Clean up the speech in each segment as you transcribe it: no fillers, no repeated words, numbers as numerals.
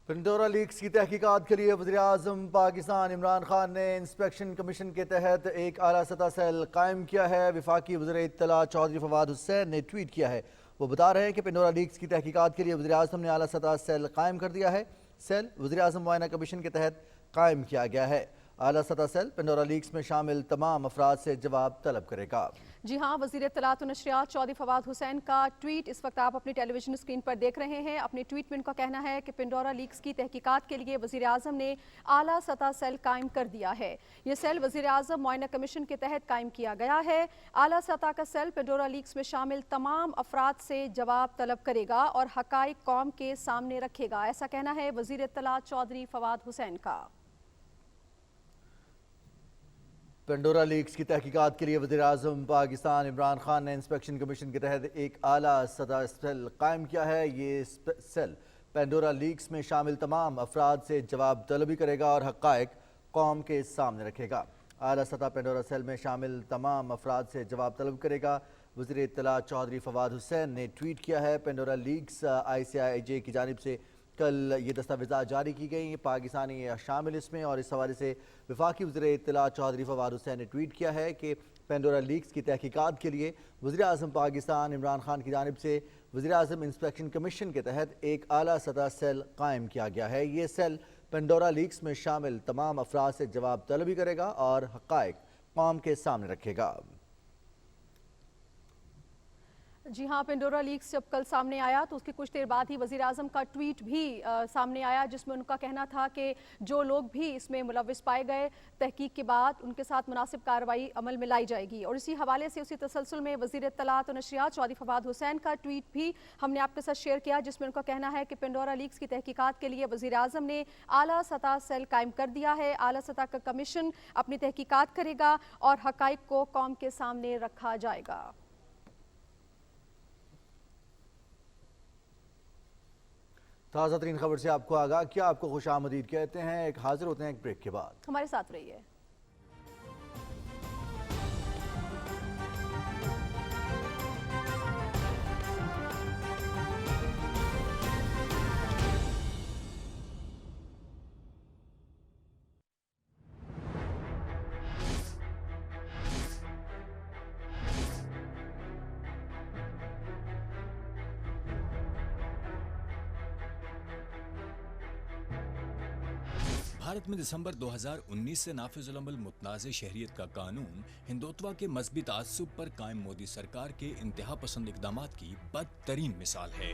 Pandora leaks کی تحقیقات کے لیے وزیراعظم پاکستان عمران خان نے انسپیکشن کمیشن کے تحت ایک اعلیٰ سطح سیل قائم کیا ہے۔ وفاقی وزیر اطلاع چودھری فواد حسین نے ٹویٹ کیا ہے۔ وہ بتا رہے ہیں کہ پنڈورا لیکس کی تحقیقات کے لیے وزیراعظم نے اعلیٰ سطح سیل قائم کر دیا ہے۔ سیل وزیراعظم معائنہ کمیشن کے تحت قائم کیا گیا ہے۔ اعلیٰ سطح سیل پنڈورا لیکس میں شامل تمام افراد سے جواب طلب کرے گا۔ جی ہاں، وزیر اطلاعات و نشریات چودھری فواد حسین کا ٹویٹ اس وقت آپ اپنی ٹیلی ویژن اسکرین پر دیکھ رہے ہیں۔ اپنے ٹویٹ میں ان کا کہنا ہے کہ پنڈورا لیکس کی تحقیقات کے لیے وزیر اعظم نے اعلیٰ سطح سیل قائم کر دیا ہے۔ یہ سیل وزیر اعظم معائنہ کمیشن کے تحت قائم کیا گیا ہے۔ اعلیٰ سطح کا سیل پنڈورا لیکس میں شامل تمام افراد سے جواب طلب کرے گا اور حقائق قوم کے سامنے رکھے گا، ایسا کہنا ہے وزیر اطلاعات چودھری فواد حسین کا۔ پنڈورا لیکس کی تحقیقات کے لیے وزیراعظم پاکستان عمران خان نے انسپیکشن کمیشن کے تحت ایک اعلیٰ سطح سیل قائم کیا ہے۔ یہ سیل پنڈورا لیکس میں شامل تمام افراد سے جواب طلبی کرے گا اور حقائق قوم کے سامنے رکھے گا۔ اعلیٰ سطح پنڈورا سیل میں شامل تمام افراد سے جواب طلب کرے گا۔ وزیر اطلاع چودھری فواد حسین نے ٹویٹ کیا ہے۔ پنڈورا لیکس ICIJ کی جانب سے کل یہ دستاویزات جاری کی گئی، پاکستانی شامل اس میں، اور اس حوالے سے وفاقی وزیر اطلاع چودھری فواد حسین نے ٹویٹ کیا ہے کہ پنڈورا لیکس کی تحقیقات کے لیے وزیراعظم پاکستان عمران خان کی جانب سے وزیراعظم انسپیکشن کمیشن کے تحت ایک اعلیٰ سطح سیل قائم کیا گیا ہے۔ یہ سیل پنڈورا لیکس میں شامل تمام افراد سے جواب طلبی کرے گا اور حقائق قوم کے سامنے رکھے گا۔ جی ہاں، پنڈورا لیکس جب کل سامنے آیا تو اس کے کچھ دیر بعد ہی وزیر اعظم کا ٹویٹ بھی سامنے آیا، جس میں ان کا کہنا تھا کہ جو لوگ بھی اس میں ملوث پائے گئے تحقیق کے بعد ان کے ساتھ مناسب کارروائی عمل میں لائی جائے گی۔ اور اسی حوالے سے اسی تسلسل میں وزیر اطلاعات و نشریات چودھری فواد حسین کا ٹویٹ بھی ہم نے آپ کے ساتھ شیئر کیا، جس میں ان کا کہنا ہے کہ پنڈورا لیکس کی تحقیقات کے لیے وزیر اعظم نے اعلیٰ سطح سیل قائم کر دیا ہے۔ اعلیٰ سطح کا کمیشن اپنی تحقیقات کرے گا اور حقائق کو قوم کے سامنے رکھا جائے گا۔ تازہ ترین خبر سے آپ کو آگاہ کیا، آپ کو خوش آمدید کہتے ہیں۔ ایک حاضر ہوتے ہیں ایک بریک کے بعد، ہمارے ساتھ رہیے۔ بھارت میں دسمبر 2019 سے نافذ العمل متنازع شہریت کا قانون ہندوتوا کے مذہبی تعصب پر قائم مودی سرکار کے انتہا پسند اقدامات کی بدترین مثال ہے۔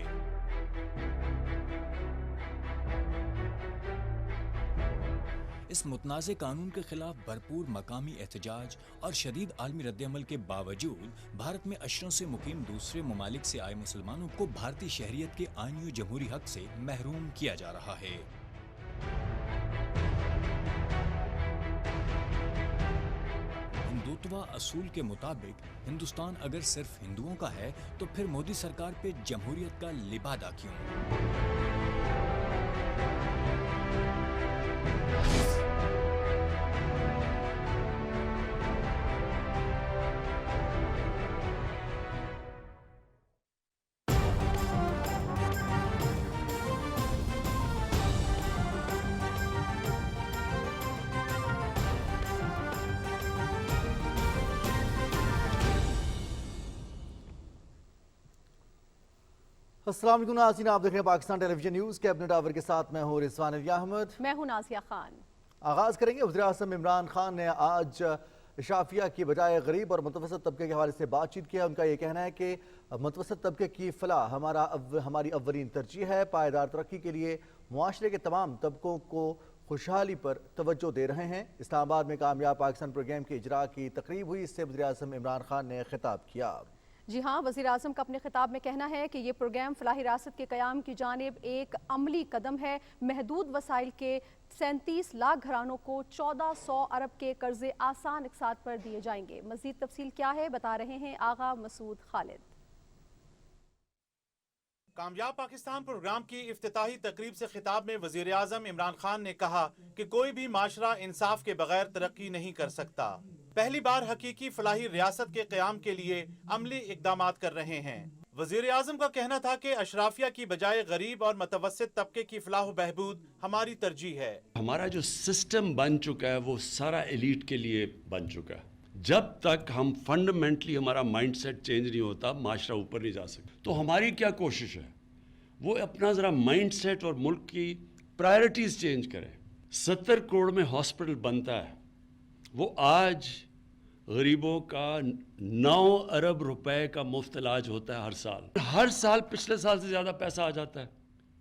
اس متنازع قانون کے خلاف بھرپور مقامی احتجاج اور شدید عالمی رد عمل کے باوجود بھارت میں اشروں سے مقیم دوسرے ممالک سے آئے مسلمانوں کو بھارتی شہریت کے آئینی و جمہوری حق سے محروم کیا جا رہا ہے۔ ہندوتوا اصول کے مطابق ہندوستان اگر صرف ہندوؤں کا ہے تو پھر مودی سرکار پہ جمہوریت کا لبادہ کیوں؟ السلام علیکم ناظرین، آپ دیکھ رہے ہیں پاکستان ٹیلی ویژن نیوز۔ کیبنٹ آور کے ساتھ میں ہوں رضوان علی احمد، میں ہوں نازیہ خان۔ آغاز کریں گے۔ وزیر اعظم عمران خان نے آج شافیہ کی بجائے غریب اور متوسط طبقے کے حوالے سے بات چیت کیا۔ ان کا یہ کہنا ہے کہ متوسط طبقے کی فلاح ہماری اولین ترجیح ہے۔ پائیدار ترقی کے لیے معاشرے کے تمام طبقوں کو خوشحالی پر توجہ دے رہے ہیں۔ اسلام آباد میں کامیاب پاکستان پروگرام کے اجراء کی تقریب ہوئی، اس سے وزیر اعظم عمران خان نے خطاب کیا۔ جی ہاں، وزیر اعظم کا اپنے خطاب میں کہنا ہے کہ یہ پروگرام فلاحی ریاست کے قیام کی جانب ایک عملی قدم ہے۔ محدود وسائل کے 37 لاکھ گھرانوں کو 1400 ارب کے قرضے آسان اقساط پر دیے جائیں گے۔ مزید تفصیل کیا ہے، بتا رہے ہیں آغا مسعود خالد۔ کامیاب پاکستان پروگرام کی افتتاحی تقریب سے خطاب میں وزیر اعظم عمران خان نے کہا کہ کوئی بھی معاشرہ انصاف کے بغیر ترقی نہیں کر سکتا۔ پہلی بار حقیقی فلاحی ریاست کے قیام کے لیے عملی اقدامات کر رہے ہیں۔ वजीर आजम का कहना था कि अशराफिया की बजाय गरीब और मतवसत तबके की फलाह व बहबूद हमारी तरजीह है। हमारा जो सिस्टम बन चुका है वो सारा एलीट के लिए बन चुका है। जब तक हम फंडामेंटली हमारा माइंडसेट चेंज नहीं होता, माशरा ऊपर नहीं जा सकता। तो हमारी क्या कोशिश है, वो अपना ज़रा माइंडसेट और मुल्क की प्रायोरिटीज़ चेंज करें। 70 करोड़ में हॉस्पिटल बनता है, वो आज गरीबों का 9 अरब रुपए का मुफ्त इलाज होता है हर साल पिछले साल से ज़्यादा पैसा आ जाता है।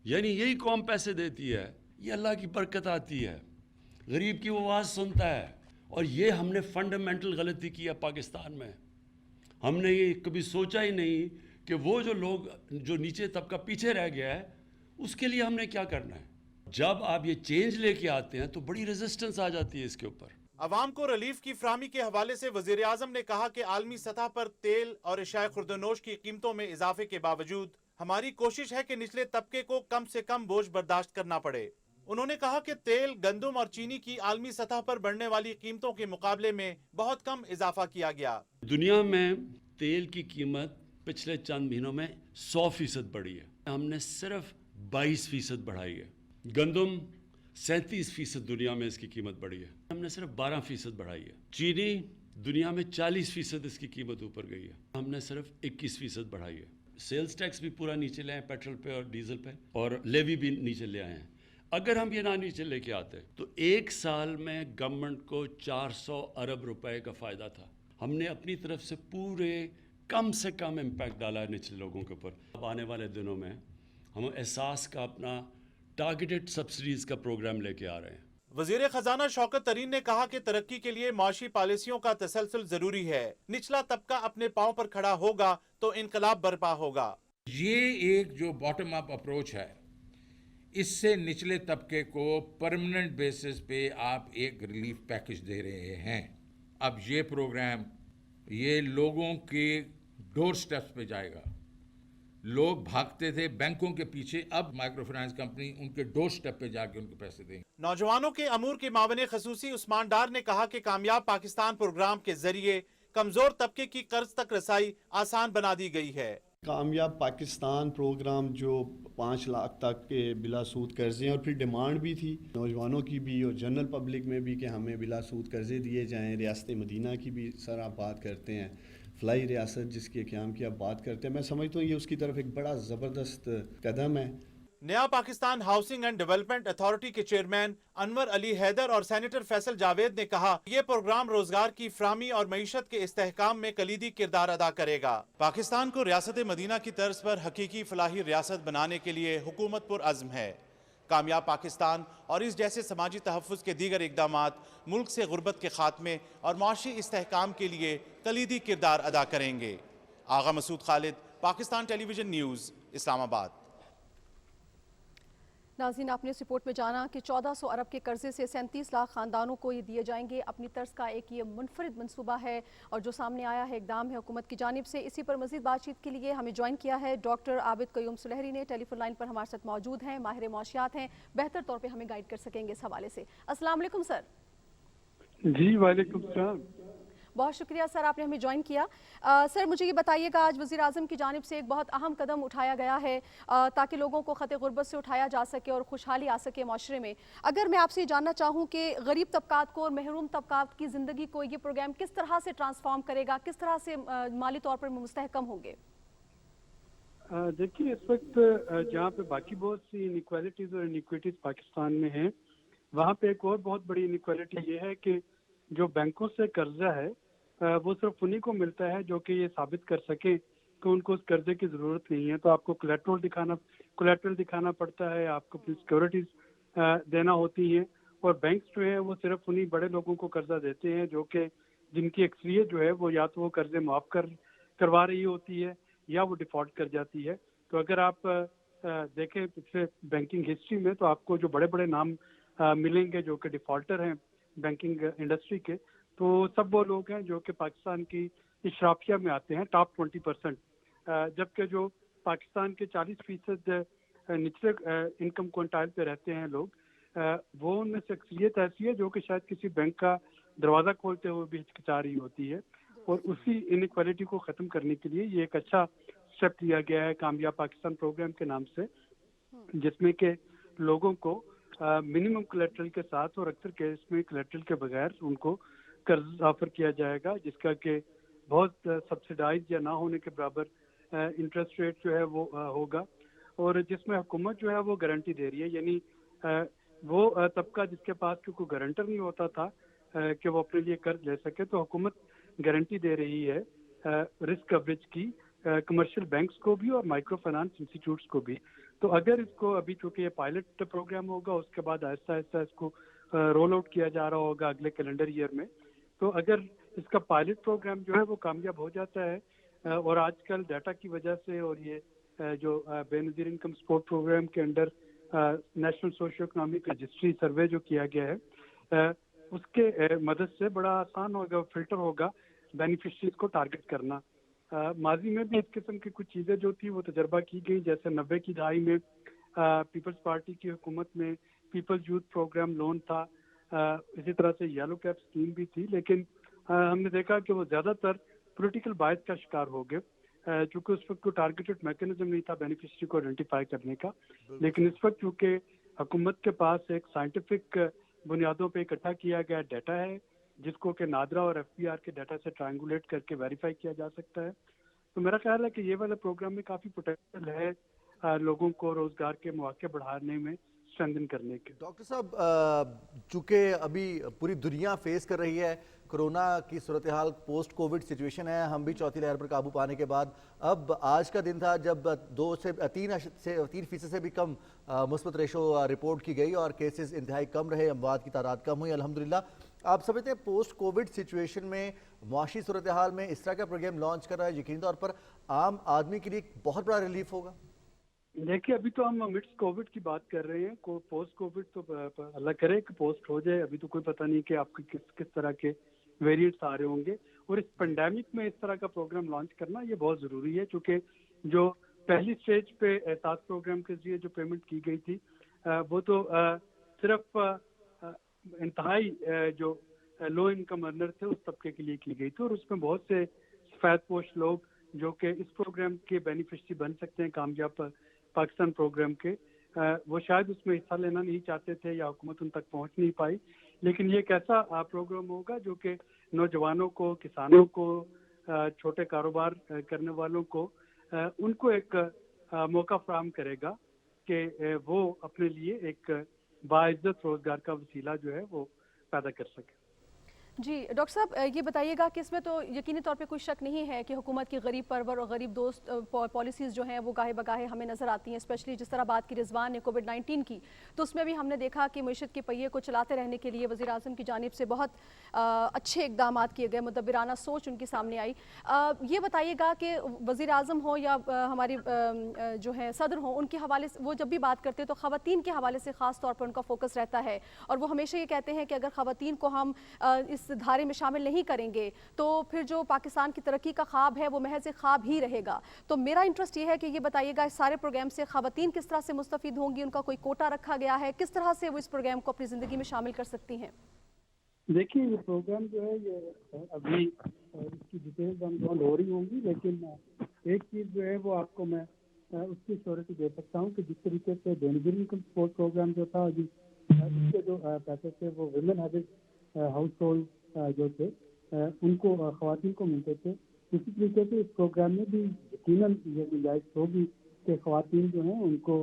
यानी यही कौम पैसे देती है, ये अल्लाह की बरकत आती है, गरीब की वो आवाज़ सुनता है। और ये हमने फंडामेंटल गलती की है पाकिस्तान में। हमने ये कभी सोचा ही नहीं कि वो जो लोग जो नीचे तबका पीछे रह गया है उसके लिए हमने क्या करना है। जब आप ये चेंज लेके आते हैं तो बड़ी रेजिस्टेंस आ जाती है इसके ऊपर। अवाम को रिलीफ की फराहमी के हवाले से वजीर आजम ने कहा कि आलमी सतह पर तेल और अशाए खुर्दनोश की कीमतों में इजाफे के बावजूद हमारी कोशिश है कि निचले तबके को कम से कम बोझ बर्दाश्त करना पड़े। उन्होंने कहा कि तेल, गंदम और चीनी की आलमी सतह पर बढ़ने वाली कीमतों के मुकाबले में बहुत कम इजाफा किया गया। दुनिया में तेल की कीमत पिछले चंद महीनों में 100% बढ़ी है, हमने सिर्फ 22% बढ़ाई है। गंदम 37% दुनिया में इसकी कीमत बढ़ी है, हमने सिर्फ 12% बढ़ाई है। चीनी दुनिया में 40% इसकी कीमत ऊपर गई है, हमने सिर्फ 21% बढ़ाई है। सेल्स टैक्स भी पूरा नीचे ले आए पेट्रोल पे और डीजल पे, और लेवी भी नीचे ले आए हैं। अगर हम ये ना नीचे लेके आते तो एक साल में गवर्नमेंट को 400 अरब रुपए का फ़ायदा था। हमने अपनी तरफ से पूरे कम से कम इम्पैक्ट डाला है निचले लोगों के ऊपर। अब आने वाले दिनों में हम एहसास का अपना टारगेटेड सब्सिडीज़ का प्रोग्राम लेके आ रहे हैं। वजीर खजाना शौकत तरीन ने कहा कि तरक्की के लिए माशी पॉलिसियों का तसलसल जरूरी है। निचला तबका अपने पाँव पर खड़ा होगा तो इनकलाब बर्पा होगा। ये एक जो बॉटम अप अप्रोच है, इससे निचले तबके को परमानेंट बेसिस पे आप एक रिलीफ पैकेज दे रहे हैं। अब ये प्रोग्राम ये लोगों के डोर स्टेप्स पे जाएगा। लोग भागते थे बैंकों के पीछे, अब माइक्रो फाइनेंस कंपनी उनके डोर स्टेप पे जाके उनको पैसे देंगे। नौजवानों के अमूर के मावने खसूसी उस्मान डार ने कहा कि कामयाब पाकिस्तान प्रोग्राम के जरिए कमजोर तबके की कर्ज तक रसाई आसान बना दी गई है। कामयाब पाकिस्तान प्रोग्राम जो 5 लाख तक के बिला सूद कर्जे हैं, और फिर डिमांड भी थी नौजवानों की भी और जनरल पब्लिक में भी कि हमें बिला सूद कर्जे दिए जाएं। रियासत मदीना की भी सर आप बात करते हैं, फ्लाई रियासत जिसके क़याम की आप बात करते हैं, मैं समझता हूँ ये उसकी तरफ एक बड़ा ज़बरदस्त कदम है। नया Pakistan housing and development authority के चेयरमैन अनवर अली हैदर और सेनेटर फैसल जावेद ने कहा ये प्रोग्राम रोजगार की फराहमी और मईशत के इस्तेहकाम में कलीदी किरदार अदा करेगा। पाकिस्तान को रियासत मदीना की तर्ज पर हकीकी फलाही रियासत बनाने के लिए हुकूमत पुरअज़्म है। कामयाब पाकिस्तान और इस जैसे समाजी तहफ़्फ़ुज़ के दीगर इक़दामात मुल्क से गुर्बत के खात्मे और माशी इस्तेहकाम के लिए कलीदी किरदार अदा करेंगे। आगा मसूद खालिद, पाकिस्तान टेलीविज़न न्यूज़, इस्लामाबाद। नाज़रीन, आपने इस रिपोर्ट में जाना कि 1400 अरब के कर्जे से 37 लाख खानदानों को ये दिए जाएंगे। अपनी तर्ज का एक ये मुनफरिद मनसूबा है और जो सामने आया है इकदाम है हुकूमत की जानिब से। इसी पर मज़ीद बातचीत के लिए हमें ज्वाइन किया है डॉक्टर आबिद क़य्यूम सुलहरी ने। टेलीफोन लाइन पर हमारे साथ मौजूद हैं, माहिर मुआशियात हैं, बेहतर तौर पर हमें गाइड कर सकेंगे इस हवाले से। अस्सलाम वालेकुम सर। जी वालेकुम सलाम। बहुत शुक्रिया सर, आपने हमें ज्वाइन किया। सर मुझे ये बताइएगा, आज वज़ीर आज़म की जानिब से एक बहुत अहम कदम उठाया गया है ताकि लोगों को ख़त गुर्बत से उठाया जा सके और खुशहाली आ सके माशरे में। अगर मैं आपसे जानना चाहूँ कि गरीब तबकात को और महरूम तबकात की ज़िंदगी को ये प्रोग्राम किस तरह से ट्रांसफॉर्म करेगा, किस तरह से माली तौर पर मुस्तहकम होंगे? देखिए, इस वक्त जहाँ पे बाकी बहुत सी इनइक्वालिटीज़ और इनइक्विटीज़ पाकिस्तान में हैं, वहाँ पे एक और बहुत बड़ी इनइक्वालिटी ये है कि जो बैंकों से कर्जा है वो सिर्फ उन्हीं को मिलता है जो कि ये साबित कर सके कि उनको उस कर्जे की ज़रूरत नहीं है। तो आपको कोलेट्रल दिखाना पड़ता है, आपको अपनी सिक्योरिटीज़ देना होती हैं, और बैंक्स जो है वो सिर्फ उन्हीं बड़े लोगों को कर्जा देते हैं जो कि जिनकी अक्सरियत जो है वो या तो वो कर्जे माफ़ करवा रही होती है या वो डिफ़ॉल्ट कर जाती है। तो अगर आप देखें पिछले बैंकिंग हिस्ट्री में तो आपको जो बड़े बड़े नाम मिलेंगे जो कि डिफ़ॉल्टर हैं बैंकिंग इंडस्ट्री के, तो सब वो लोग हैं जो कि पाकिस्तान की इशराफिया में आते हैं, टॉप 20%, जबकि जो पाकिस्तान के 40% निचले इनकम क्वांटाइल पे रहते हैं लोग, वो उनमें से अक्सरियत ऐसी है जो कि शायद किसी बैंक का दरवाज़ा खोलते हुए भी हिचकिचा रही होती है। और उसी इनइक्वालिटी को ख़त्म करने के लिए ये एक अच्छा स्टेप लिया गया है कामयाब पाकिस्तान प्रोग्राम के नाम से, जिसमें कि लोगों को मिनिमम कोलेटरल के साथ और अक्सर केस में कोलेटरल के बगैर उनको कर्ज ऑफर किया जाएगा, जिसका कि बहुत सब्सिडाइज या ना होने के बराबर इंटरेस्ट रेट जो है वो होगा, और जिसमें हुकूमत जो है वो गारंटी दे रही है। यानी वो तबका जिसके पास कोई गारंटर नहीं होता था कि वो अपने लिए कर्ज ले सके, तो हुकूमत गारंटी दे रही है रिस्क कवरेज की कमर्शियल बैंक्स को भी और माइक्रो फाइनेंस इंस्टीट्यूट्स को भी। तो अगर इसको अभी चूंकि ये पायलट प्रोग्राम होगा, उसके बाद आहिस्ता आहिस्ता इसको रोल आउट किया जा रहा होगा अगले कैलेंडर ईयर में, तो अगर इसका पायलट प्रोग्राम जो है वो कामयाब हो जाता है और आजकल डाटा की वजह से और ये जो बेनज़ीर इनकम सपोर्ट प्रोग्राम के under national socio economic registry survey जो किया गया है उसके मदद से बड़ा आसान होगा, फिल्टर होगा बेनिफिशरीज को टारगेट करना। माजी में भी इस किस्म की कुछ चीज़ें जो थी वो तजर्बा की गई, जैसे 90 की दहाई में पीपल्स पार्टी की हुकूमत में पीपल्स यूथ प्रोग्राम लोन था, इसी तरह से येलो कैप स्कीम भी थी, लेकिन हमने देखा कि वो ज़्यादातर पॉलिटिकल बायस का शिकार हो गए, चूँकि उस वक्त कोई टारगेटेड मैकेनिज्म नहीं था बेनिफिशरी को आइडेंटिफाई करने का। लेकिन इस वक्त चूँकि हुकूमत के पास एक साइंटिफिक बुनियादों पे इकट्ठा किया गया डाटा है, जिसको कि नादरा और FPR के डाटा से ट्रायंगुलेट करके वेरीफाई किया जा सकता है, तो मेरा ख्याल है कि ये वाला प्रोग्राम में काफ़ी पोटेंशियल है लोगों को रोज़गार के मौके बढ़ाने में, स्ट्रेंथन करने के। डॉक्टर साहब, चूँकि अभी पूरी दुनिया फेस कर रही है कोरोना की सूरत हाल, पोस्ट कोविड सिचुएशन है, हम भी चौथी लहर पर काबू पाने के बाद अब आज का दिन था जब 2 से 3% से भी कम मुस्बत रेशो रिपोर्ट की गई और केसेस इंतहाई कम रहे, अमवात की तादाद कम हुई अल्हम्दुलिल्लाह। आप समझते हैं पोस्ट कोविड सिचुएशन में मुआशी सूरत हाल में इस तरह का प्रोग्राम लॉन्च कर रहा है यकीनी तौर पर आम आदमी के लिए बहुत बड़ा रिलीफ होगा? देखिए, अभी तो हम मिड्स कोविड की बात कर रहे हैं, पोस्ट कोविड तो अल्लाह करे कि पोस्ट हो जाए, अभी तो कोई पता नहीं कि आपके किस तरह के वेरिएंट्स आ रहे होंगे, और इस पेंडेमिक में इस तरह का प्रोग्राम लॉन्च करना ये बहुत ज़रूरी है, क्योंकि जो पहली स्टेज पे एहसास प्रोग्राम के जरिए जो पेमेंट की गई थी वो तो सिर्फ इंतहाई जो लो इनकम अर्नर थे उस तबके के लिए की गई थी, और उसमें बहुत से सफेद पोश लोग जो कि इस प्रोग्राम के बेनिफिशरी बन सकते हैं कामयाब पाकिस्तान प्रोग्राम के, वो शायद उसमें हिस्सा लेना नहीं चाहते थे या हुकूमत उन तक पहुंच नहीं पाई। लेकिन ये एक ऐसा प्रोग्राम होगा जो कि नौजवानों को, किसानों को, छोटे कारोबार करने वालों को उनको एक मौका फराहम करेगा कि वो अपने लिए एक बाइज्जत रोजगार का वसीला जो है वो पैदा कर सके। जी डॉक्टर साहब, ये बताइएगा कि इसमें तो यकीनी तौर पे कोई शक नहीं है कि हुकूमत की गरीब परवर और गरीब दोस्त पॉलिसीज़ जो हैं वो गाहे बगाहे हमें नज़र आती हैं, स्पेशली जिस तरह बात की रिजवान ने कोविड-19 की, तो उसमें भी हमने देखा कि मईशत के पहिए को चलाते रहने के लिए वज़ीर आज़म की जानिब से बहुत अच्छे इकदाम किए गए, मुदब्बिराना सोच उनकी सामने आई। ये बताइएगा कि वज़ीर आज़म हो या हमारी जो है सदर हो, उनके हवाले से वो जब भी बात करते हैं तो ख़वातीन के हवाले से ख़ास तौर पर उनका फोकस रहता है, और वो हमेशा ये कहते हैं कि अगर ख़वातीन को हम इस धारे में शामिल नहीं करेंगे तो फिर जो पाकिस्तान की तरक्की का ख्वाब है वो महज एक ख्वाब ही रहेगा। तो मेरा इंटरेस्ट ये है कि ये बताइएगा इस सारे प्रोग्राम से ख़वातीन किस तरह से मुस्तफ़ीद होंगी, उनका कोई कोटा रखा गया है, किस तरह से वो इस प्रोग्राम को अपनी ज़िंदगी में शामिल कर सकती हैं? देखिए, ये प्रोग्राम जो है ये अभी इसकी डिटेल्स अनरोल हो रही होंगी, लेकिन एक चीज़ जो है वो आपको मैं उसकी श्योरिटी दे सकता हूँ कि जिस तरीके से बेनिफिट इनकम सपोर्ट प्रोग्राम जो था, उसके जो पैसे थे वो विमेन हेडेड हाउस होल्ड जो थे उनको ख़वातीन को मिलते थे, इसी तरीके से इस प्रोग्राम में भी यकीनन ये गुंजाइश होगी कि ख़वातीन जो हैं उनको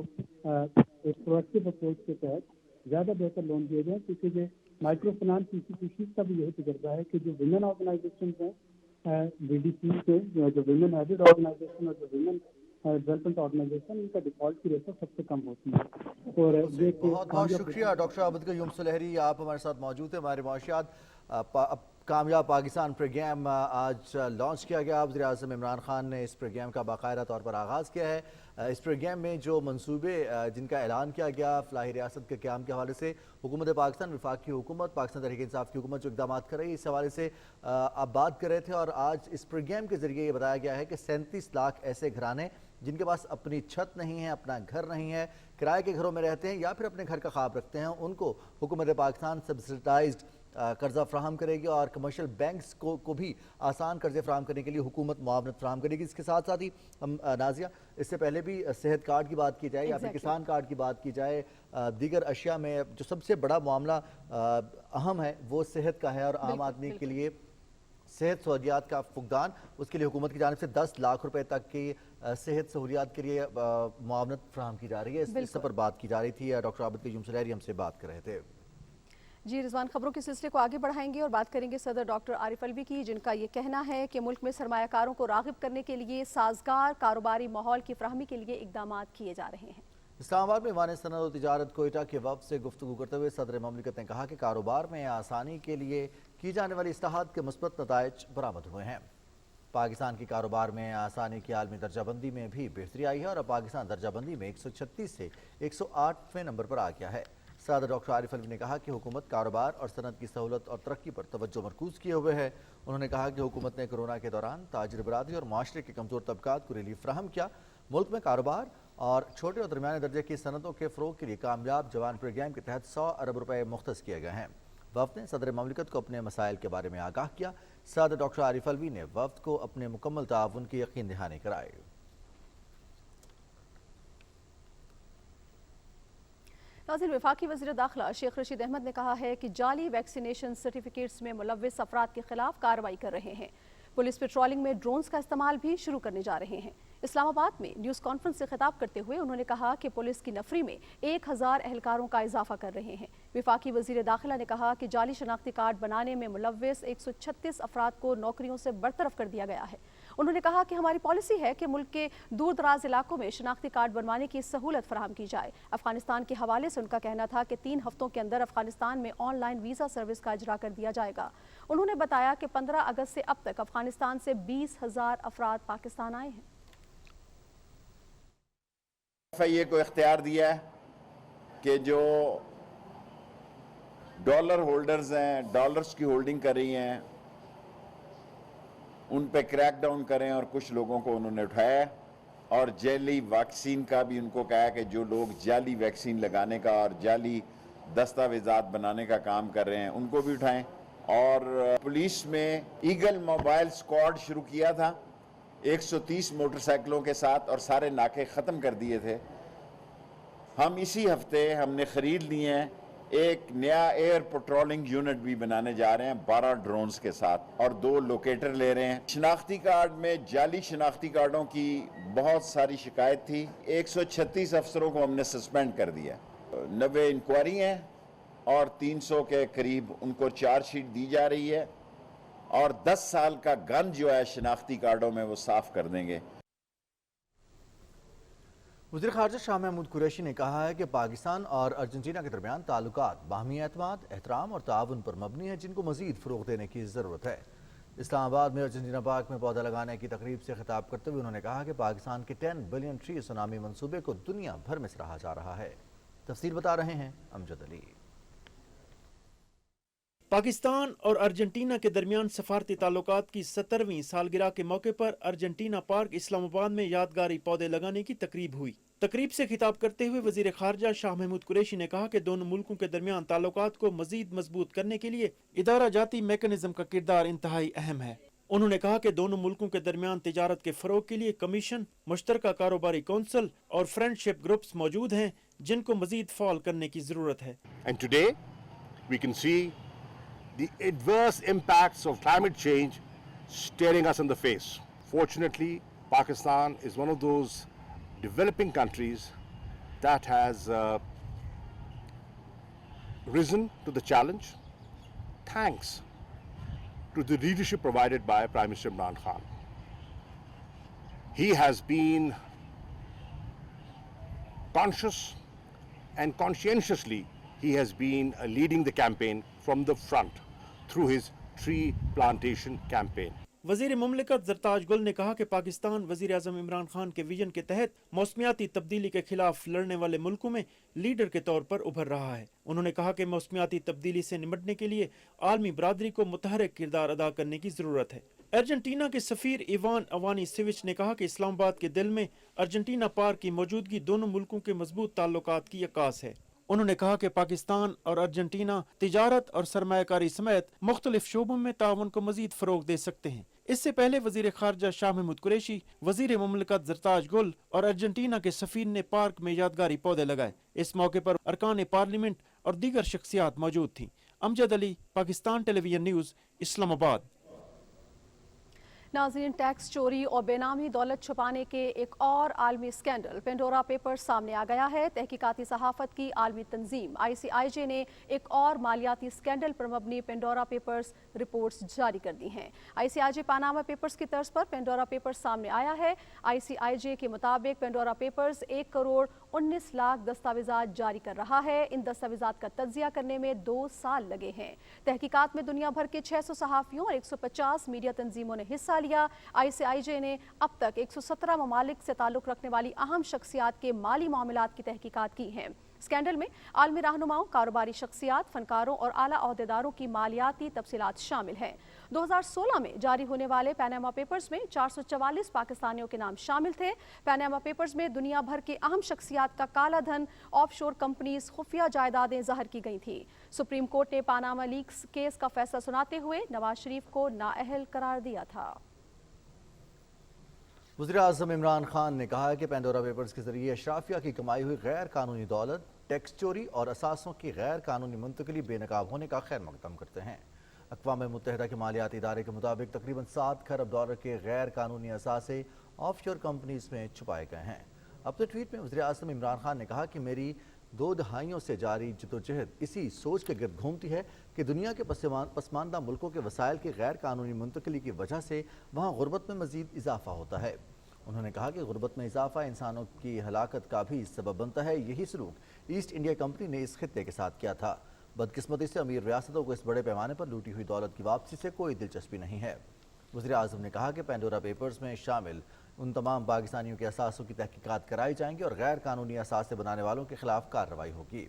एक प्रोएक्टिव अप्रोच के तहत ज़्यादा बेहतर लोन दिए जाएँ, क्योंकि जो माइक्रो फाइनेंस इंस्टीट्यूशन का भी यही तजर्बा है कि जो विमेन ऑर्गेनाइजेशन हैं VDC के, जो विमेन हेडेड ऑर्गेनाइजेशन और जो विमेन डेवलपमेंट ऑर्गेनाइजेशन, इनका डिफॉल्ट की रेशो सबसे कम होती है। और ये बहुत बहुत शुक्रिया डॉक्टर आबिद क़य्यूम सुलहरी, आप हमारे साथ मौजूद हैं। हमारे मुआशियात कामयाब पाकिस्तान प्रोग्राम आज लॉन्च किया गया। वज़ीर आज़म इमरान खान ने इस प्रोग्राम का बाकायदा तौर पर आगाज़ किया है। इस प्रोग्राम में जो मंसूबे जिनका ऐलान किया गया फ़लाही रियासत के क़याम के हवाले से हुकूमत पाकिस्तान, वफाकी हुकूमत, पाकिस्तान तहरीक इंसाफ की हुकूमत जो इक़दाम कर रही है, इस हवाले से आप बात कर रहे थे। और आज इस प्रोग्राम के ज़रिए ये बताया गया है कि 37 लाख ऐसे घराने जिनके पास अपनी छत नहीं है, अपना घर नहीं है, किराए के घरों में रहते हैं या फिर अपने घर का ख्वाब रखते हैं, उनको हुकूमत पाकिस्तान सब्सिडाइज्ड قرضہ فراہم کرے گی اور کمرشل بینکس کو بھی آسان قرضے فراہم کرنے کے لیے حکومت معاونت فراہم کرے گی. اس کے ساتھ ساتھ ہی ہم نازیہ اس سے پہلے بھی صحت کارڈ کی بات کی جائے یا پھر کسان کارڈ کی بات کی جائے, دیگر اشیاء میں جو سب سے بڑا معاملہ اہم ہے وہ صحت کا ہے اور عام آدمی کے لیے صحت سہولیات کا فقدان, اس کے لیے حکومت کی جانب سے 10 لاکھ روپے تک کی صحت سہولیات کے لیے معاونت فراہم کی جا رہی ہے. اس پر بات کی جا رہی تھی, ڈاکٹر عابد قیوم سلیری ہم سے بات کر رہے تھے. جی رضوان, خبروں کے سلسلے کو آگے بڑھائیں گے اور بات کریں گے صدر ڈاکٹر عارف الوی کی, جن کا یہ کہنا ہے کہ ملک میں سرمایہ کاروں کو راغب کرنے کے لیے سازگار کاروباری ماحول کی فراہمی کے لیے اقدامات کیے جا رہے ہیں. اسلام آباد میں ایوان صنعت و تجارت کوئٹہ کے وفد سے گفتگو کرتے ہوئے صدر مملکت نے کہا کہ کاروبار میں آسانی کے لیے کی جانے والی اصلاحات کے مثبت نتائج برآمد ہوئے ہیں. پاکستان کی کاروبار میں آسانی کی عالمی درجہ بندی میں بھی بہتری آئی ہے اور اب پاکستان درجہ بندی میں 136 سے 108ویں نمبر پر آ گیا ہے. صدر ڈاکٹر عارف الوی نے کہا کہ حکومت کاروبار اور صنعت کی سہولت اور ترقی پر توجہ مرکوز کیے ہوئے ہے. انہوں نے کہا کہ حکومت نے کورونا کے دوران تاجر برادری اور معاشرے کے کمزور طبقات کو ریلیف فراہم کیا. ملک میں کاروبار اور چھوٹے اور درمیانے درجے کی صنعتوں کے فروغ کے لیے کامیاب جوان پروگرام کے تحت 100 ارب روپے مختص کیے گئے ہیں. وفد نے صدر مملکت کو اپنے مسائل کے بارے میں آگاہ کیا. صدر ڈاکٹر عارف الوی نے وفد کو اپنے مکمل تعاون کی یقین دہانی کرائے. ناظرین, وفاقی وزیر داخلہ شیخ رشید احمد نے کہا ہے کہ جعلی ویکسینیشن سرٹیفکیٹس میں ملوث افراد کے خلاف کارروائی کر رہے ہیں. پولیس پیٹرولنگ میں ڈرونز کا استعمال بھی شروع کرنے جا رہے ہیں. اسلام آباد میں نیوز کانفرنس سے خطاب کرتے ہوئے انہوں نے کہا کہ پولیس کی نفری میں 1000 اہلکاروں کا اضافہ کر رہے ہیں. وفاقی وزیر داخلہ نے کہا کہ جعلی شناختی کارڈ بنانے میں ملوث 136 افراد کو نوکریوں سے برطرف کر دیا گیا ہے. انہوں نے کہا کہ ہماری پالیسی ہے کہ ملک کے دور دراز علاقوں میں شناختی کارڈ بنوانے کی سہولت فراہم کی جائے. افغانستان کے حوالے سے ان کا کہنا تھا کہ 3 ہفتوں کے اندر افغانستان میں آن لائن ویزا سروس کا اجرا کر دیا جائے گا. انہوں نے بتایا کہ 15 اگست سے اب تک افغانستان سے 20,000 افراد پاکستان آئے ہیں. FIA کو اختیار دیا ہے کہ جو ڈالر ہولڈرز ہیں, ڈالرز کی ہولڈنگ کر رہی ہیں, ان پہ کریک ڈاؤن کریں, اور کچھ لوگوں کو انہوں نے اٹھایا, اور جعلی ویکسین کا بھی ان کو کہا کہ جو لوگ جعلی ویکسین لگانے کا اور جعلی دستاویزات بنانے کا کام کر رہے ہیں ان کو بھی اٹھائیں. اور پولیس میں ایگل موبائل اسکواڈ شروع کیا تھا 130 موٹر سائیکلوں کے ساتھ, اور سارے ناکے ختم کر دیے تھے. ہم اسی ہفتے ہم نے خرید لیے ہیں ایک نیا ایئر پٹرولنگ یونٹ بھی بنانے جا رہے ہیں 12 ڈرونز کے ساتھ, اور 2 لوکیٹر لے رہے ہیں. شناختی کارڈ میں جعلی شناختی کارڈوں کی بہت ساری شکایت تھی. 136 افسروں کو ہم نے سسپینڈ کر دیا. 90 انکوائری ہیں اور 300 کے قریب ان کو چارج شیٹ دی جا رہی ہے, اور 10 سال کا گن جو ہے شناختی کارڈوں میں وہ صاف کر دیں گے. وزیر خارجہ شاہ محمود قریشی نے کہا ہے کہ پاکستان اور ارجنٹینا کے درمیان تعلقات باہمی اعتماد, احترام اور تعاون پر مبنی ہیں, جن کو مزید فروغ دینے کی ضرورت ہے. اسلام آباد میں ارجنٹینا پارک میں پودا لگانے کی تقریب سے خطاب کرتے ہوئے انہوں نے کہا کہ پاکستان کے 10 بلین ٹری سونامی منصوبے کو دنیا بھر میں سراہا جا رہا ہے. تفصیل بتا رہے ہیں امجد علی. پاکستان اور ارجنٹینا کے درمیان سفارتی تعلقات کی 70ویں سالگرہ کے موقع پر ارجنٹینا پارک اسلام آباد میں یادگاری پودے لگانے کی تقریب ہوئی. تقریب سے خطاب کرتے ہوئے وزیر خارجہ شاہ محمود قریشی نے کہا کہ دونوں ملکوں کے درمیان تعلقات کو مزید مضبوط کرنے کے لیے ادارہ جاتی میکانزم کا کردار انتہائی اہم ہے. انہوں نے کہا کہ دونوں ملکوں کے درمیان تجارت کے فروغ کے لیے کمیشن, مشترکہ کاروباری کونسل اور فرینڈ شپ گروپس موجود ہیں, جن کو مزید فعال کرنے کی ضرورت ہے. And today we can see the adverse impacts of climate change staring us in the face. Fortunately, Pakistan is one of those developing countries that has risen to the challenge thanks to the leadership provided by Prime Minister Imran Khan. He has been conscious and conscientiously he has been leading the campaign from the front through his tree plantation campaign. وزیر مملکت زرتاج گل نے کہا کہ پاکستان وزیر اعظم عمران خان کے vision کے تحت موسمیاتی تبدیلی کے خلاف لڑنے والے ملکوں میں لیڈر کے طور پر ابھر رہا ہے. انہوں نے کہا کہ موسمیاتی تبدیلی سے نمٹنے کے لیے عالمی برادری کو متحرک کردار ادا کرنے کی ضرورت ہے. ارجنٹینا کے سفیر ایوان اوانی سیوچ نے کہا کہ اسلام آباد کے دل میں ارجنٹینا پارک کی موجودگی دونوں ملکوں کے مضبوط تعلقات کی عکاس ہے. उन्होंने कहा कि पाकिस्तान और अर्जेंटीना तिजारत और सरमायाकारी समेत मुख्तलिफ शोबों में ताउन को मजीद फरोग दे सकते हैं। इससे पहले वजीर खारजा शाह महमूद कुरैशी, वजीर मुमलिकत जरताज गुल और अर्जेंटीना के सफीर ने पार्क में यादगारी पौधे लगाए। इस मौके पर अरकान पार्लियामेंट और दीगर शख्सियात मौजूद थीं। Amjad Ali, Pakistan television news, Islamabad. नाज़रीन, टैक्स चोरी और बेनामी दौलत छुपाने के एक और आलमी स्कैंडल पेंडोरा पेपर्स सामने आ गया है। तहकीकाती सहाफ़त की आलमी तंजीम ICIJ ने एक और मालियाती स्कैंडल पर मबनी पेंडोरा पेपर्स रिपोर्ट्स जारी कर दी हैं। ICIJ पानामा पेपर्स की तर्ज पर पेंडोरा पेपर्स सामने आया है। ICIJ के मुताबिक पेंडोरा पेपर्स 1 करोड़ 19 लाख दस्तावेजात जारी कर रहा है। इन दस्तावेजात का तज्जिया करने में 2 साल लगे हैं। तहकीकात में दुनिया भर के 600 सहाफ़ियों और 150 मीडिया तंजीमों ने हिस्सा लिया। ICIJ ने अब तक 117 ममालिक से ताल्लुक़ रखने वाली अहम शख्सियात के माली मामलात की तहकीकात की हैं। स्कैंडल में आलमी रहनुमाओं, कारोबारी शख्सियात, फनकारों और आला ओहदेदारों की मालियाती तफसीलात शामिल हैं। 2016 में जारी होने वाले पैनामा पेपर्स में 444 पाकिस्तानियों के नाम शामिल थे। पैनामा पेपर्स में दुनिया भर के अहम शख्सियात का काला धन, ऑफशोर कंपनीज, खुफिया जायदादें ज़हर की गई थी। सुप्रीम कोर्ट ने पानामा लीक्स केस का फैसला सुनाते हुए नवाज शरीफ को नाअहल करार दिया था। वज़ीर-ए-आज़म इमरान खान ने कहा है कि पेंडोरा पेपर्स के जरिए अशराफिया की कमाई हुई गैर कानूनी दौलत, टैक्स चोरी और असासों की गैर कानूनी मुंतकली बेनकाब होने का खैर मकदम करते हैं। अक़वाम मुत्तहिदा के मालियाती इदारे के मुताबिक तकरीबन 7 खरब डॉलर के गैर कानूनी असासे ऑफशोर कंपनीज में छुपाए गए हैं। अपने ट्वीट में वज़ीर-ए-आज़म इमरान खान ने कहा कि मेरी 2 दहाइयों से जारी जद्दोजहद इसी सोच के गिर्द घूमती है कि दुनिया के पसमानदा मुल्कों के वसाइल की गैर कानूनी मुंतकली की वजह से वहाँ गुर्बत में मज़ीद इजाफा होता है। उन्होंने कहा कि गुर्बत में इजाफा इंसानों की हलाकत का भी सबब बनता है। यही सलूक ईस्ट इंडिया कंपनी ने इस खित्ते के साथ किया था। बदकिस्मती से अमीर रियासतों को इस बड़े पैमाने पर लूटी हुई दौलत की वापसी से कोई दिलचस्पी नहीं है। वज़ीर-ए-आज़म ने कहा कि पेंडोरा पेपर्स में शामिल उन तमाम पाकिस्तानियों के असासों की तहकीकात कराई जाएंगी और गैर कानूनी असासे बनाने वालों के खिलाफ कार्रवाई होगी।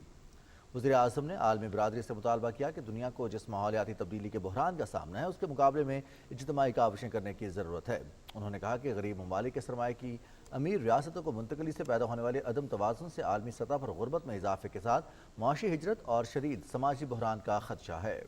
वज़ीर-ए-आज़म ने आलमी बरादरी से मुतालबा किया कि दुनिया को जिस माहौलियाती तब्दीली के बहरान का सामना है उसके मुकाबले में इज्तिमाई काविशें करने की ज़रूरत है। उन्होंने कहा कि गरीब ममालिक के सरमाए की अमीर रियासतों को मुंतकली से पैदा होने वाले अदम तवाज़ुन से आलमी सतह पर गुर्बत में इजाफे के साथ मुआशी हिजरत और शदीद समाजी बहरान का खदशा है।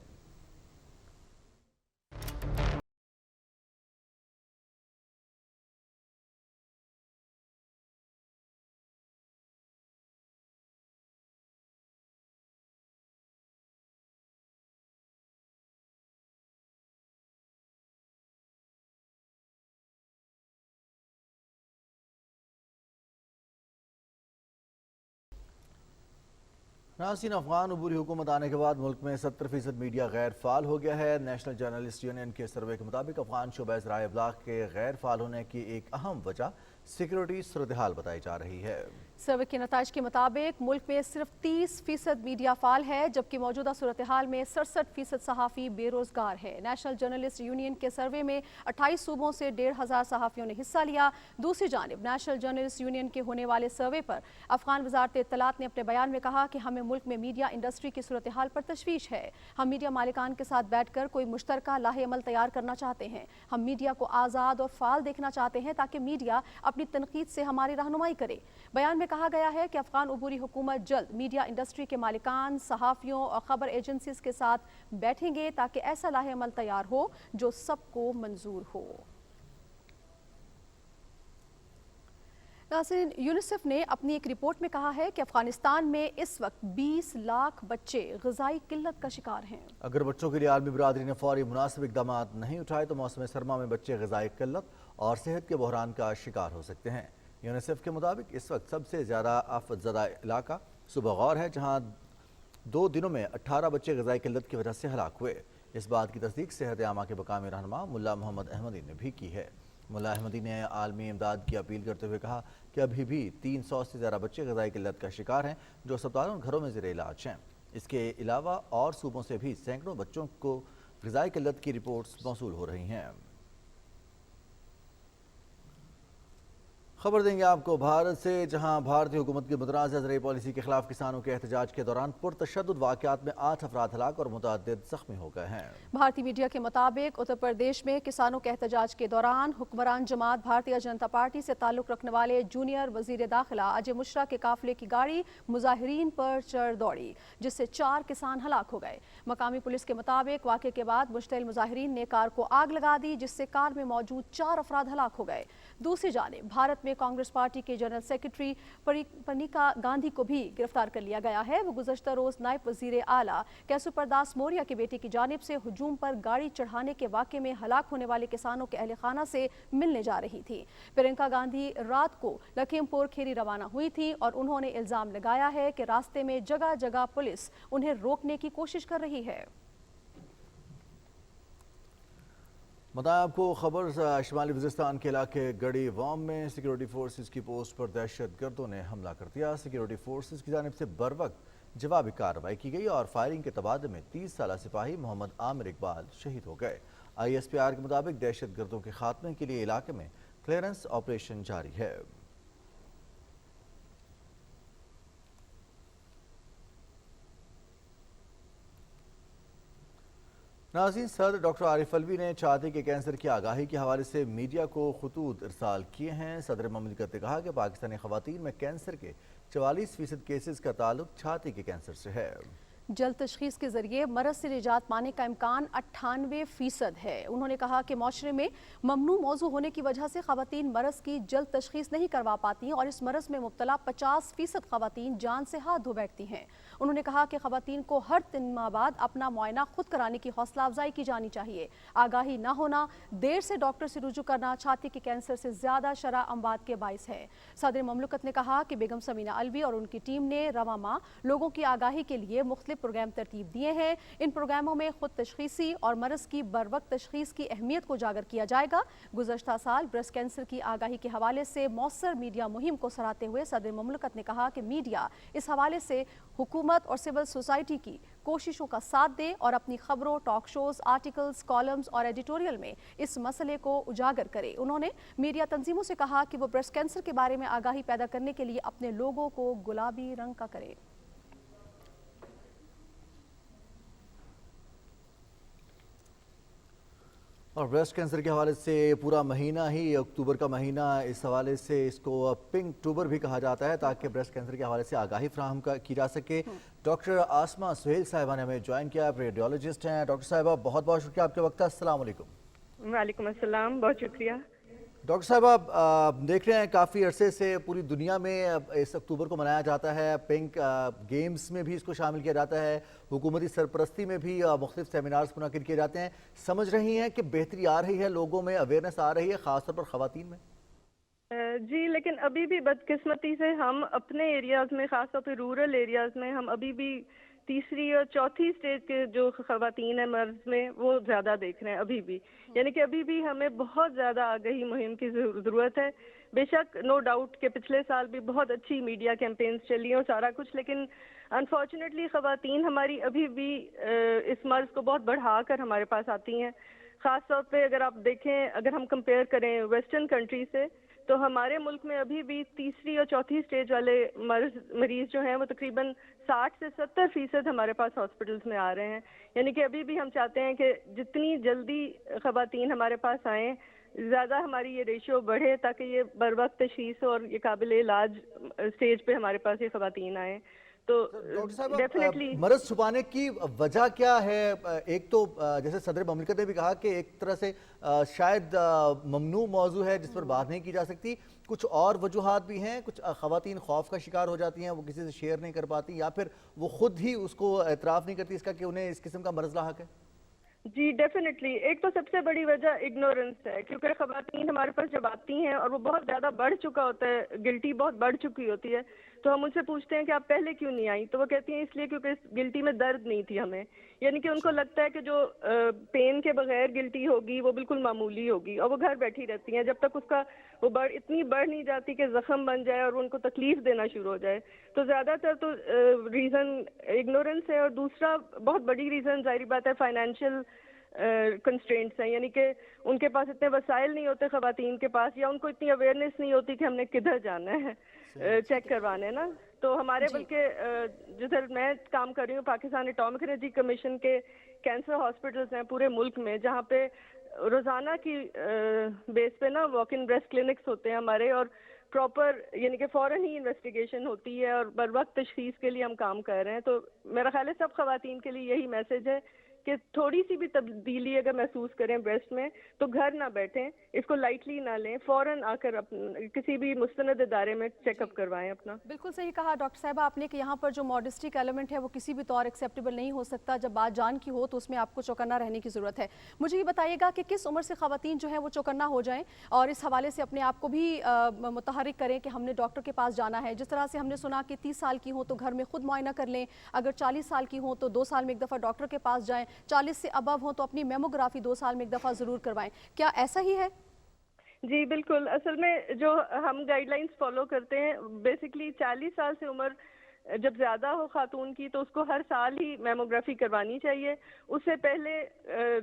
नाज़रीन, अफगान अबूरी हुकूमत आने के बाद मुल्क में 70% मीडिया गैर फाल हो गया है। नेशनल जर्नलिस्ट यूनियन के सर्वे के मुताबिक अफगान शोबा ज़राए इब्लाग के गैर फाल होने की एक अहम वजह सिक्योरिटी सूरत हाल बताई जा रही है। सर्वे के नताज के मुताबिक मुल्क में सिर्फ 30% मीडिया फाल है, जबकि मौजूदा सूरत हाल में 67% सहाफ़ी बेरोजगार है। नेशनल जर्नलिस्ट यूनियन के सर्वे में 28 सूबों से 1,500 सहाफ़ियों ने हिस्सा लिया। दूसरी जानिब नेशनल जर्नलिस्ट यूनियन के होने वाले सर्वे पर अफगान वज़ारत इत्तलात ने अपने बयान में कहा कि हमें मुल्क में मीडिया इंडस्ट्री की सूरत हाल पर तशवीश है। हम मीडिया मालिकान के साथ बैठ कर कोई मुश्तरका लाहे अमल तैयार करना चाहते हैं। हम मीडिया को आज़ाद और फाल देखना चाहते हैं ताकि मीडिया अपनी तनकीद से हमारी रहनुमाई करे। बयान में कहा गया है कि अफगान अबूरी हुकूमत जल्द मीडिया इंडस्ट्री के मालिकान, सहाफ़ियों और खबर एजेंसीज के साथ बैठेंगे ताकि ऐसा लाहे अमल तैयार हो जो सबको मंजूर हो। नाज़रीन, यूनिसेफ ने अपनी एक रिपोर्ट में कहा है कि अफगानिस्तान में इस वक्त 20 लाख बच्चे ग़िज़ाई किल्लत का शिकार हैं। अगर बच्चों के लिए आलमी बरादरी ने फौरी मुनासिब इक़दाम नहीं उठाए तो मौसम सरमा में बच्चे ग़िज़ाई किल्लत और सेहत के बहरान का शिकार हो सकते हैं। यूनिसेफ के मुताबिक इस वक्त सबसे ज़्यादा आफतज़दा इलाका सुबह गौर है, जहाँ 2 दिनों में 18 बच्चे ग़िज़ाई किल्लत की वजह से हलाक हुए। इस बात की तस्दीक सेहत आमा के मकामी रहनुमा मुल्ला मोहम्मद अहमदी ने भी की है। मुल्ला अहमदी ने आलमी इमदाद की अपील करते हुए कहा कि अभी भी 300 से ज़्यादा बच्चे ग़िज़ाई किल्लत का शिकार हैं जो अस्पतालों और घरों में ज़ेर इलाज हैं। इसके अलावा और सूबों से भी सैकड़ों बच्चों को ग़िज़ाई किल्लत की रिपोर्ट्स मौसूल हो रही हैं। खबर देंगे आपको भारत से, जहां भारतीय हुकूमत की मुतनाज़ ज़रई पॉलिसी के खिलाफ किसानों के एहतजाज के दौरान पुरतशद्दुद वाक़यात में 8 अफराद हलाक और मुतअद्दिद ज़ख्मी हो गए हैं। भारतीय मीडिया के मुताबिक उत्तर प्रदेश में किसानों के एहतजाज के दौरान हुक्मरान जमात भारतीय जनता पार्टी से ताल्लुक़ रखने वाले जूनियर वज़ीर दाखिला अजय मिश्रा के काफिले की गाड़ी मुजाहिरीन पर चढ़ दौड़ी, जिससे 4 किसान हलाक हो गए। मकामी पुलिस के मुताबिक वाक़े के बाद मुश्तइल मुजाहिरीन ने कार को आग लगा दी, जिससे कार में मौजूद 4 अफराद हलाक हो गए। दूसरी जानिब भारत में कांग्रेस पार्टी के जनरल सेक्रेटरी प्रियंका गांधी को भी गिरफ्तार कर लिया गया है। वो गुज़श्ता रोज नायब वज़ीर आला कैसुपरदास मौर्य की बेटी की जानिब से हुजूम पर गाड़ी चढ़ाने के वाक़े में हलाक होने वाले किसानों के अहल खाना से मिलने जा रही थी। प्रियंका गांधी रात को लखीमपुर खीरी रवाना हुई थी और उन्होंने इल्ज़ाम लगाया है कि रास्ते में जगह जगह पुलिस उन्हें रोकने की कोशिश कर रही है। बताएं आपको खबर, शुमाली वज़ीरिस्तान के इलाके गड़ी वॉम में सिक्योरिटी फोर्सेस की पोस्ट पर दहशत गर्दों ने हमला कर दिया। सिक्योरिटी फोर्सेस की जानिब से बर वक्त जवाबी कार्रवाई की गई और फायरिंग के तबादले में 30 साला सिपाही मोहम्मद आमिर इकबाल शहीद हो गए। ISPR के मुताबिक दहशत गर्दों के खात्मे के लिए इलाके में क्लियरेंस ऑपरेशन जारी है। नाज़रीन, सदर डॉक्टर आरिफ अलवी ने छाती के कैंसर की आगाही के हवाले से मीडिया को खतूत इरसाल किए हैं। सदर ममलिकत ने कहा कि पाकिस्तानी ख़वातीन में कैंसर के 44% केसेस का ताल्लुक छाती के कैंसर से है। जल्द तशखीस के जरिए मरज से निजात पाने का इम्कान 98% है। उन्होंने कहा कि माशरे में ममनू मौजू होने की वजह से ख़वातीन मरज की जल्द तशखीस नहीं करवा पाती और इस मरज में मुब्तला 50% ख़वातीन जान से हाथ धो बैठती हैं। उन्होंने कहा कि ख़वातीन को हर 3 माह बाद अपना मुआयना खुद कराने की हौसला अफजाई की जानी चाहिए। आगाही न होना, देर से डॉक्टर से रुजू करना छाती के कैंसर से ज़्यादा शरह अमवात के बाइस है। सदर ममलकत ने कहा कि बेगम समीना अलवी और उनकी टीम ने रवा माह लोगों की आगाही के लिए मुख्तलिफ प्रोग्राम तरतीब दिए हैं। इन प्रोग्रामों में खुद तशखीसी और मरज की बर वक्त तशखीस की अहमियत को उजागर किया जाएगा। गुज़श्ता साल ब्रेस्ट कैंसर की आगाही के हवाले से मौसर मीडिया मुहिम को सराहते हुए सदर ममलकत ने कहा कि मीडिया इस हवाले से हुकूमत और सिविल सोसाइटी की कोशिशों का साथ दे और अपनी खबरों, टॉक शोज, आर्टिकल्स, कॉलम्स और एडिटोरियल में इस मसले को उजागर करे। उन्होंने मीडिया तंजीमों से कहा कि वो ब्रेस्ट कैंसर के बारे में आगाही पैदा करने के लिए अपने लोगों को गुलाबी रंग का करे। और ब्रेस्ट कैंसर के हवाले से पूरा महीना ही अक्टूबर का महीना, इस हवाले से इसको पिंक अक्टूबर भी कहा जाता है ताकि ब्रेस्ट कैंसर के हवाले से आगाही फ्राहम की जा सके। डॉक्टर आसमा सुहेल साहिबा ने हमें ज्वाइन किया, रेडियोलॉजिस्ट हैं। डॉक्टर साहिबा, बहुत बहुत शुक्रिया आपके वक्त का। अस्सलाम वालेकुम। वालेकुम अस्सलाम, बहुत शुक्रिया। डॉक्टर साहब, आप देख रहे हैं काफ़ी अरसे से पूरी दुनिया में इस अक्टूबर को मनाया जाता है। पिंक गेम्स में भी इसको शामिल किया जाता है, हुकूमती सरपरस्ती में भी मुख्तलिफ सेमिनार्स मुनक़िद किए जाते हैं। समझ रही हैं कि बेहतरी आ रही है, लोगों में अवेयरनेस आ रही है, ख़ासतौर पर ख़वातीन में? जी, लेकिन अभी भी बदकिस्मती से हम अपने एरियाज़ में, ख़ासतौर पर रूरल एरियाज़ में, हम अभी भी तीसरी और चौथी स्टेज के जो ख़वातीन है मर्ज में, वो ज़्यादा देख रहे हैं अभी भी। यानी कि अभी भी हमें बहुत ज़्यादा आगाही मुहिम की ज़रूरत है। बेशक नो डाउट कि पिछले साल भी बहुत अच्छी मीडिया कैंपेन्स चली और सारा कुछ, लेकिन अनफॉर्चुनेटली ख़वातीन हमारी अभी भी इस मर्ज को बहुत बढ़ा कर हमारे पास आती हैं। ख़ास तौर पे अगर आप देखें, अगर हम कंपेयर करें वेस्टर्न कंट्री से, तो हमारे मुल्क में अभी भी तीसरी और चौथी स्टेज वाले मरीज जो हैं वो तकरीबन 60 से 70% हमारे पास हॉस्पिटल्स में आ रहे हैं। यानी कि अभी भी हम चाहते हैं कि जितनी जल्दी ख़वातीन हमारे पास आएँ, ज़्यादा हमारी ये रेशियो बढ़े ताकि ये बर वक्त तशख़ीस और ये काबिल इलाज स्टेज पे हमारे पास ये ख़वातीन आएँ। तो डॉक्टर साहब, डेफिनेटली मरज छुपाने की वजह क्या है? एक तो जैसे सदर ममलिकत ने भी कहा कि एक तरह से शायद ममनू मौजू है जिस पर बात नहीं की जा सकती, कुछ और वजूहात भी हैं। कुछ ख़वातीन खौफ का शिकार हो जाती हैं, वो किसी से शेयर नहीं कर पाती, या फिर वो खुद ही उसको एतराफ़ नहीं करती इसका कि उन्हें इस किस्म का मरज लाहक है। जी डेफिनेटली, एक तो सबसे बड़ी वजह इग्नोरेंस है, क्योंकि ख़वातीन हमारे पास जब आती हैं और वो बहुत ज़्यादा बढ़ चुका होता है, गिल्टी बहुत बढ़ चुकी होती है, तो हम उनसे पूछते हैं कि आप पहले क्यों नहीं आई, तो वो कहती हैं इसलिए क्योंकि इस गिल्टी में दर्द नहीं थी हमें। यानी कि उनको लगता है कि जो पेन के बगैर गिल्टी होगी वो बिल्कुल मामूली होगी, और वो घर बैठी रहती हैं जब तक उसका वो इतनी बढ़ नहीं जाती कि ज़ख्म बन जाए और उनको तकलीफ देना शुरू हो जाए। तो ज़्यादातर तो रीज़न इग्नोरेंस है, और दूसरा बहुत बड़ी रीज़न ज़ाहिर बात है फाइनेंशियल کنسٹرینٹس ہیں, یعنی کہ ان کے پاس اتنے وسائل نہیں ہوتے خواتین کے پاس, یا ان کو اتنی اویئرنیس نہیں ہوتی کہ ہم نے کدھر جانا ہے چیک کروانے نا. تو ہمارے بلکہ جدھر میں کام کر رہی ہوں پاکستان اٹامک انرجی کمیشن کے کینسر ہاسپٹلس ہیں پورے ملک میں, جہاں پہ روزانہ کی بیس پہ نا واک ان بریسٹ کلینکس ہوتے ہیں ہمارے, اور پراپر یعنی کہ فوراً ہی انویسٹیگیشن ہوتی ہے اور بر وقت تشخیص کے لیے ہم کام کر رہے ہیں. تو میرا خیال ہے سب خواتین کے لیے یہی میسج ہے کہ تھوڑی سی بھی تبدیلی اگر محسوس کریں بریسٹ میں تو گھر نہ بیٹھیں, اس کو لائٹلی نہ لیں, فوراً آ کر کسی بھی مستند ادارے میں چیک اپ کروائیں اپنا. بالکل صحیح کہا ڈاکٹر صاحبہ آپ نے کہ یہاں پر جو ماڈسٹی کا ایلیمنٹ ہے وہ کسی بھی طور ایکسیپٹیبل نہیں ہو سکتا. جب بات جان کی ہو تو اس میں آپ کو چوکنا رہنے کی ضرورت ہے. مجھے یہ بتائیے گا کہ کس عمر سے خواتین جو ہیں وہ چوکنا ہو جائیں اور اس حوالے سے اپنے آپ کو بھی متحرک کریں کہ ہم نے ڈاکٹر کے پاس جانا ہے. جس طرح سے ہم نے سنا کہ 30 سال کی ہوں تو گھر میں خود معائنہ کر لیں, اگر 40 سال کی ہوں تو 2 سال میں ایک دفعہ ڈاکٹر کے پاس جائیں, 40 سے ابو ہوں تو اپنی میموگرافی 2 سال میں ایک دفعہ ضرور کروائیں. کیا ایسا ہی ہے؟ جی بالکل. اصل میں جو ہم گائیڈ لائنس فالو کرتے ہیں بیسکلی 40 سال سے عمر جب زیادہ ہو خاتون کی تو اس کو ہر سال ہی میموگرافی کروانی چاہیے. اس سے پہلے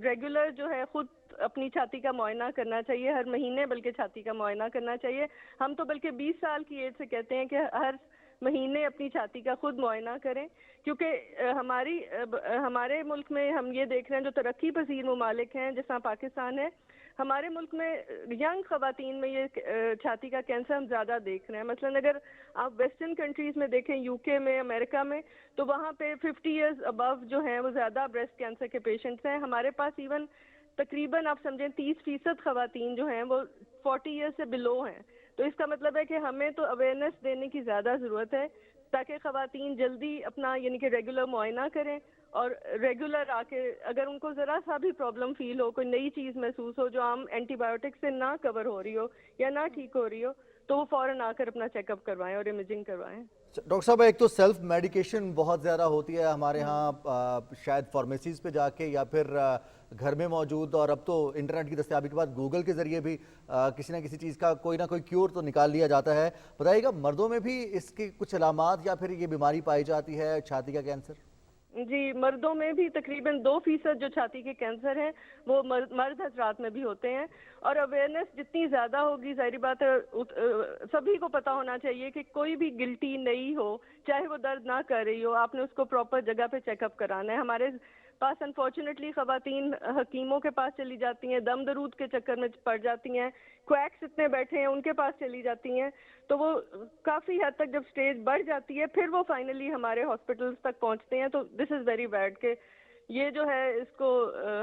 ریگولر جو ہے خود اپنی چھاتی کا معائنہ کرنا چاہیے, ہر مہینے بلکہ چھاتی کا معائنہ کرنا چاہیے. ہم تو بلکہ 20 سال کی ایج سے کہتے ہیں کہ ہر مہینے اپنی چھاتی کا خود معائنہ کریں, کیونکہ ہمارے ملک میں ہم یہ دیکھ رہے ہیں جو ترقی پذیر ممالک ہیں جس طرح پاکستان ہے, ہمارے ملک میں ینگ خواتین میں یہ چھاتی کا کینسر ہم زیادہ دیکھ رہے ہیں. مثلاً اگر آپ ویسٹرن کنٹریز میں دیکھیں, یو کے میں, امریکہ میں, تو وہاں پہ 50 ایئرز ابو جو ہیں وہ زیادہ بریسٹ کینسر کے پیشنٹس ہیں. ہمارے پاس ایون تقریباً آپ سمجھیں 30% خواتین جو ہیں وہ 40 ایئرز سے بلو ہیں. تو اس کا مطلب ہے کہ ہمیں تو اویئرنیس دینے کی زیادہ ضرورت ہے تاکہ خواتین جلدی اپنا یعنی کہ ریگولر معائنہ کریں, اور ریگولر آ کے اگر ان کو ذرا سا بھی پرابلم فیل ہو, کوئی نئی چیز محسوس ہو جو عام اینٹی بایوٹک سے نہ کور ہو رہی ہو یا نہ ٹھیک ہو رہی ہو, تو وہ فوراً آ کر اپنا چیک اپ کروائیں اور امیجنگ کروائیں. ڈاکٹر صاحب ایک تو سیلف میڈیکیشن بہت زیادہ ہوتی ہے ہمارے ہاں, شاید فارمیسیز پہ جا کے یا پھر گھر میں موجود, اور اب تو انٹرنیٹ کی دستیابی کے بعد گوگل کے ذریعے بھی کسی نہ کسی چیز کا کوئی نہ کوئی کیور تو نکال لیا جاتا ہے. بتائیے گا مردوں میں بھی اس کی کچھ علامات یا پھر یہ بیماری پائی جاتی ہے چھاتی کا کینسر؟ جی مردوں میں بھی تقریباً 2% جو چھاتی کے کینسر ہیں وہ مرد حضرات میں بھی ہوتے ہیں. اور اویئرنیس جتنی زیادہ ہوگی, ظاہری بات ہے سبھی کو پتہ ہونا چاہیے کہ کوئی بھی گلٹی نہیں ہو, چاہے وہ درد نہ کر رہی ہو, آپ نے اس کو پراپر جگہ پہ چیک اپ کرانا ہے. ہمارے پاس انفارچونیٹلی خواتین حکیموں کے پاس چلی جاتی ہیں, دم درود کے چکر میں پڑ جاتی ہیں, کویکس اتنے بیٹھے ہیں ان کے پاس چلی جاتی ہیں, تو وہ کافی حد تک جب سٹیج بڑھ جاتی ہے پھر وہ فائنلی ہمارے ہاسپٹلس تک پہنچتے ہیں. تو دس از ویری بیڈ کہ یہ جو ہے اس کو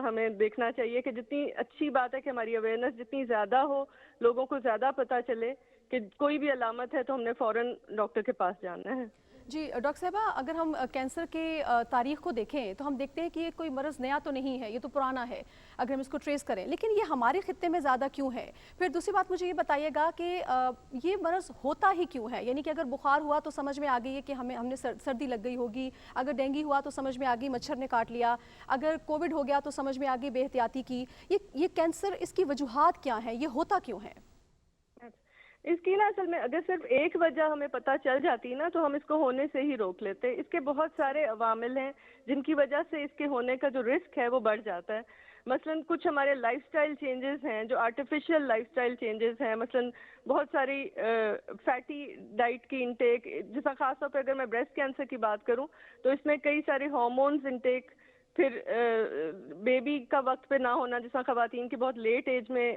ہمیں دیکھنا چاہیے کہ جتنی اچھی بات ہے کہ ہماری اویئرنیس جتنی زیادہ ہو, لوگوں کو زیادہ پتہ چلے کہ کوئی بھی علامت ہے تو ہم نے فوراً ڈاکٹر کے پاس جانا ہے. جی ڈاکٹر صاحبہ اگر ہم کینسر کے تاریخ کو دیکھیں تو ہم دیکھتے ہیں کہ یہ کوئی مرض نیا تو نہیں ہے, یہ تو پرانا ہے اگر ہم اس کو ٹریس کریں, لیکن یہ ہمارے خطے میں زیادہ کیوں ہے؟ پھر دوسری بات مجھے یہ بتائیے گا کہ یہ مرض ہوتا ہی کیوں ہے؟ یعنی کہ اگر بخار ہوا تو سمجھ میں آ گئی ہے کہ ہم نے سردی لگ گئی ہوگی, اگر ڈینگی ہوا تو سمجھ میں آ گئی مچھر نے کاٹ لیا, اگر کووڈ ہو گیا تو سمجھ میں آ گئی بے احتیاطی کی. یہ کینسر اس کی وجوہات کیا ہیں, یہ ہوتا کیوں ہے؟ اس کی نا اصل میں اگر صرف ایک وجہ ہمیں پتہ چل جاتی نا تو ہم اس کو ہونے سے ہی روک لیتے. اس کے بہت سارے عوامل ہیں جن کی وجہ سے اس کے ہونے کا جو رسک ہے وہ بڑھ جاتا ہے. مثلاً کچھ ہمارے لائف سٹائل چینجز ہیں جو آرٹیفیشل لائف سٹائل چینجز ہیں, مثلاً بہت ساری فیٹی ڈائٹ کی انٹیک, جیسا خاص طور پہ اگر میں بریسٹ کینسر کی بات کروں تو اس میں کئی سارے ہارمونز انٹیک, پھر بیبی کا وقت پہ نہ ہونا, جس طرح خواتین کی بہت لیٹ ایج میں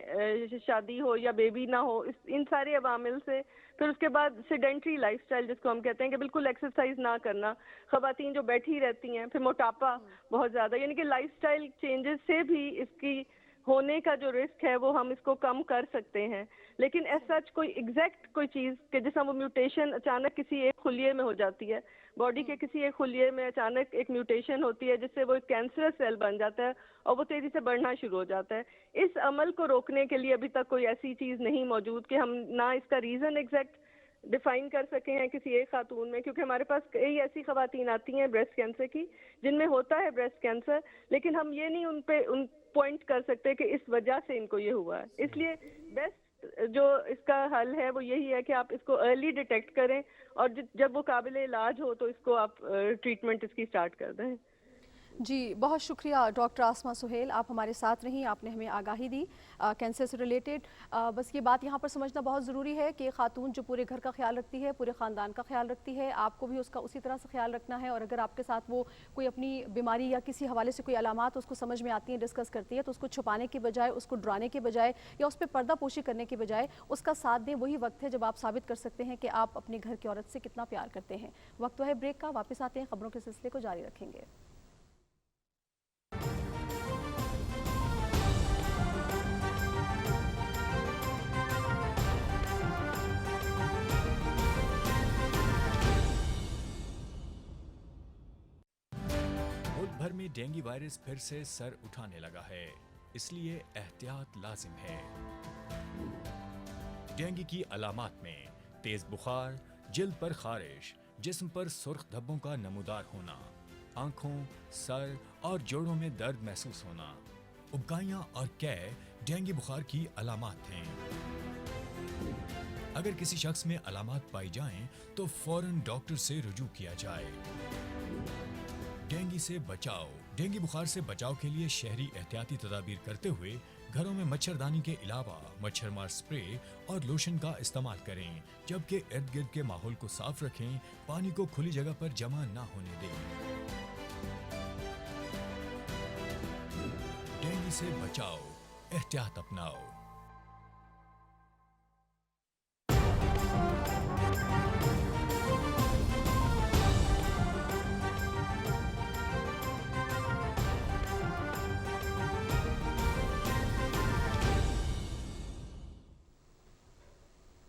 شادی ہو یا بیبی نہ ہو, ان سارے عوامل سے. پھر اس کے بعد سیڈنٹری لائف سٹائل جس کو ہم کہتے ہیں کہ بالکل ایکسرسائز نہ کرنا, خواتین جو بیٹھی رہتی ہیں, پھر موٹاپا بہت زیادہ, یعنی کہ لائف سٹائل چینجز سے بھی اس کی ہونے کا جو رسک ہے وہ ہم اس کو کم کر سکتے ہیں. لیکن ایسا کوئی ایگزیکٹ کوئی چیز کہ جس وہ میوٹیشن اچانک کسی ایک خلیے میں ہو جاتی ہے, باڈی کے کسی ایک خلیے میں اچانک ایک میوٹیشن ہوتی ہے جس سے وہ ایک کینسرس سیل بن جاتا ہے اور وہ تیزی سے بڑھنا شروع ہو جاتا ہے. اس عمل کو روکنے کے لیے ابھی تک کوئی ایسی چیز نہیں موجود کہ ہم نہ اس کا ریزن ایگزیکٹ ڈیفائن کر سکے ہیں کسی ایک خاتون میں, کیونکہ ہمارے پاس کئی ایسی خواتین آتی ہیں بریسٹ کینسر کی جن میں ہوتا ہے بریسٹ کینسر, لیکن ہم یہ نہیں ان پوائنٹ کر سکتے کہ اس وجہ سے ان کو یہ ہوا ہے. اس لیے بیسٹ جو اس کا حل ہے وہ یہی ہے کہ آپ اس کو ارلی ڈیٹیکٹ کریں اور جب وہ قابل علاج ہو تو اس کو آپ ٹریٹمنٹ اس کی سٹارٹ کر دیں. जी बहुत शुक्रिया डॉक्टर आसमा सुहेल, आप हमारे साथ रहीं, आपने हमें आगाही दी कैंसर से रिलेटेड। बस ये बात यहाँ पर समझना बहुत ज़रूरी है कि खातून जो पूरे घर का ख्याल रखती है, पूरे ख़ानदान का ख्याल रखती है, आपको भी उसका उसी तरह से ख्याल रखना है। और अगर आपके साथ वो कोई अपनी बीमारी या किसी हवाले से कोई अलामात उसको समझ में आती हैं, डिस्कस करती है, तो उसको छुपाने के बजाय, उसको डराने के बजाय या उस पर पर्दा पोशी करने के बजाय उसका साथ दें। वही वक्त है जब आप साबित कर सकते हैं कि आप अपने घर की औरत से कितना प्यार करते हैं। वक्त है ब्रेक का, वापस आते हैं, खबरों के सिलसिले को जारी रखेंगे। मुल्क भर में डेंगू वायरस फिर से सर उठाने लगा है, इसलिए एहतियात लाजिम है। डेंगू की अलामात में तेज बुखार, जिल्द पर खारिश, जिस्म पर सुर्ख धब्बों का नमूदार होना, आंखों, सर और जोड़ों में दर्द महसूस होना, उबकाइयां और कै डेंगू बुखार की अलामात हैं। अगर किसी शख्स में अलामात पाई जाएं, तो फौरन डॉक्टर से रुजू किया जाए। डेंगू से बचाव। डेंगू बुखार से बचाव के लिए शहरी एहतियाती तदाबीर करते हुए घरों में मच्छरदानी के अलावा मच्छरमार स्प्रे और लोशन का इस्तेमाल करें, जबकि इर्द गिर्द के माहौल को साफ रखें, पानी को खुली जगह पर जमा ना होने दें। डेंगू से बचाओ, एहतियात अपनाओ।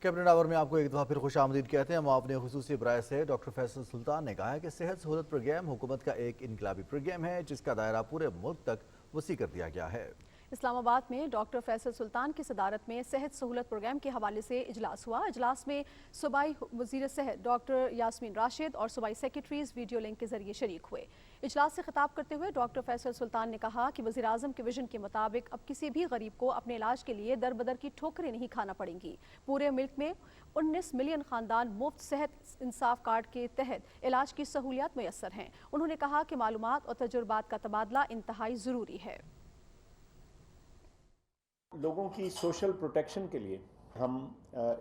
कैबिनेट आवर में आपको एक दफ़ा फिर खुश आमदीद कहते हैं। मुआवने खुसूसी बराए से डॉक्टर फैसल सुल्तान ने कहा है कि सेहत सहूलत प्रोग्राम हुकूमत का एक इनकलाबी प्रोग्राम है, जिसका दायरा पूरे मुल्क तक वसी कर दिया गया है। इस्लामाबाद में डॉक्टर फैसल सुल्तान की सदारत में सेहत सहूलत प्रोग्राम के हवाले से इजलास हुआ। इजलास में सूबाई वज़ीर सेहत डॉक्टर यास्मीन राशिद और सूबाई सेक्रेटरीज वीडियो लिंक के जरिए शरीक हुए। इजलास से खिताब करते हुए डॉक्टर फैसल सुल्तान ने कहा कि वज़ीर आज़म के विजन के मुताबिक अब किसी भी गरीब को अपने इलाज के लिए दर बदर की ठोकरें नहीं खाना पड़ेंगी। पूरे मुल्क में 19 मिलियन ख़ानदान मुफ्त सेहत इंसाफ कार्ड के तहत इलाज की सहूलियात मैसर हैं। उन्होंने कहा कि मालूमात और तजुर्बात का तबादला इंतहाई ज़रूरी है। लोगों की सोशल प्रोटेक्शन के लिए हम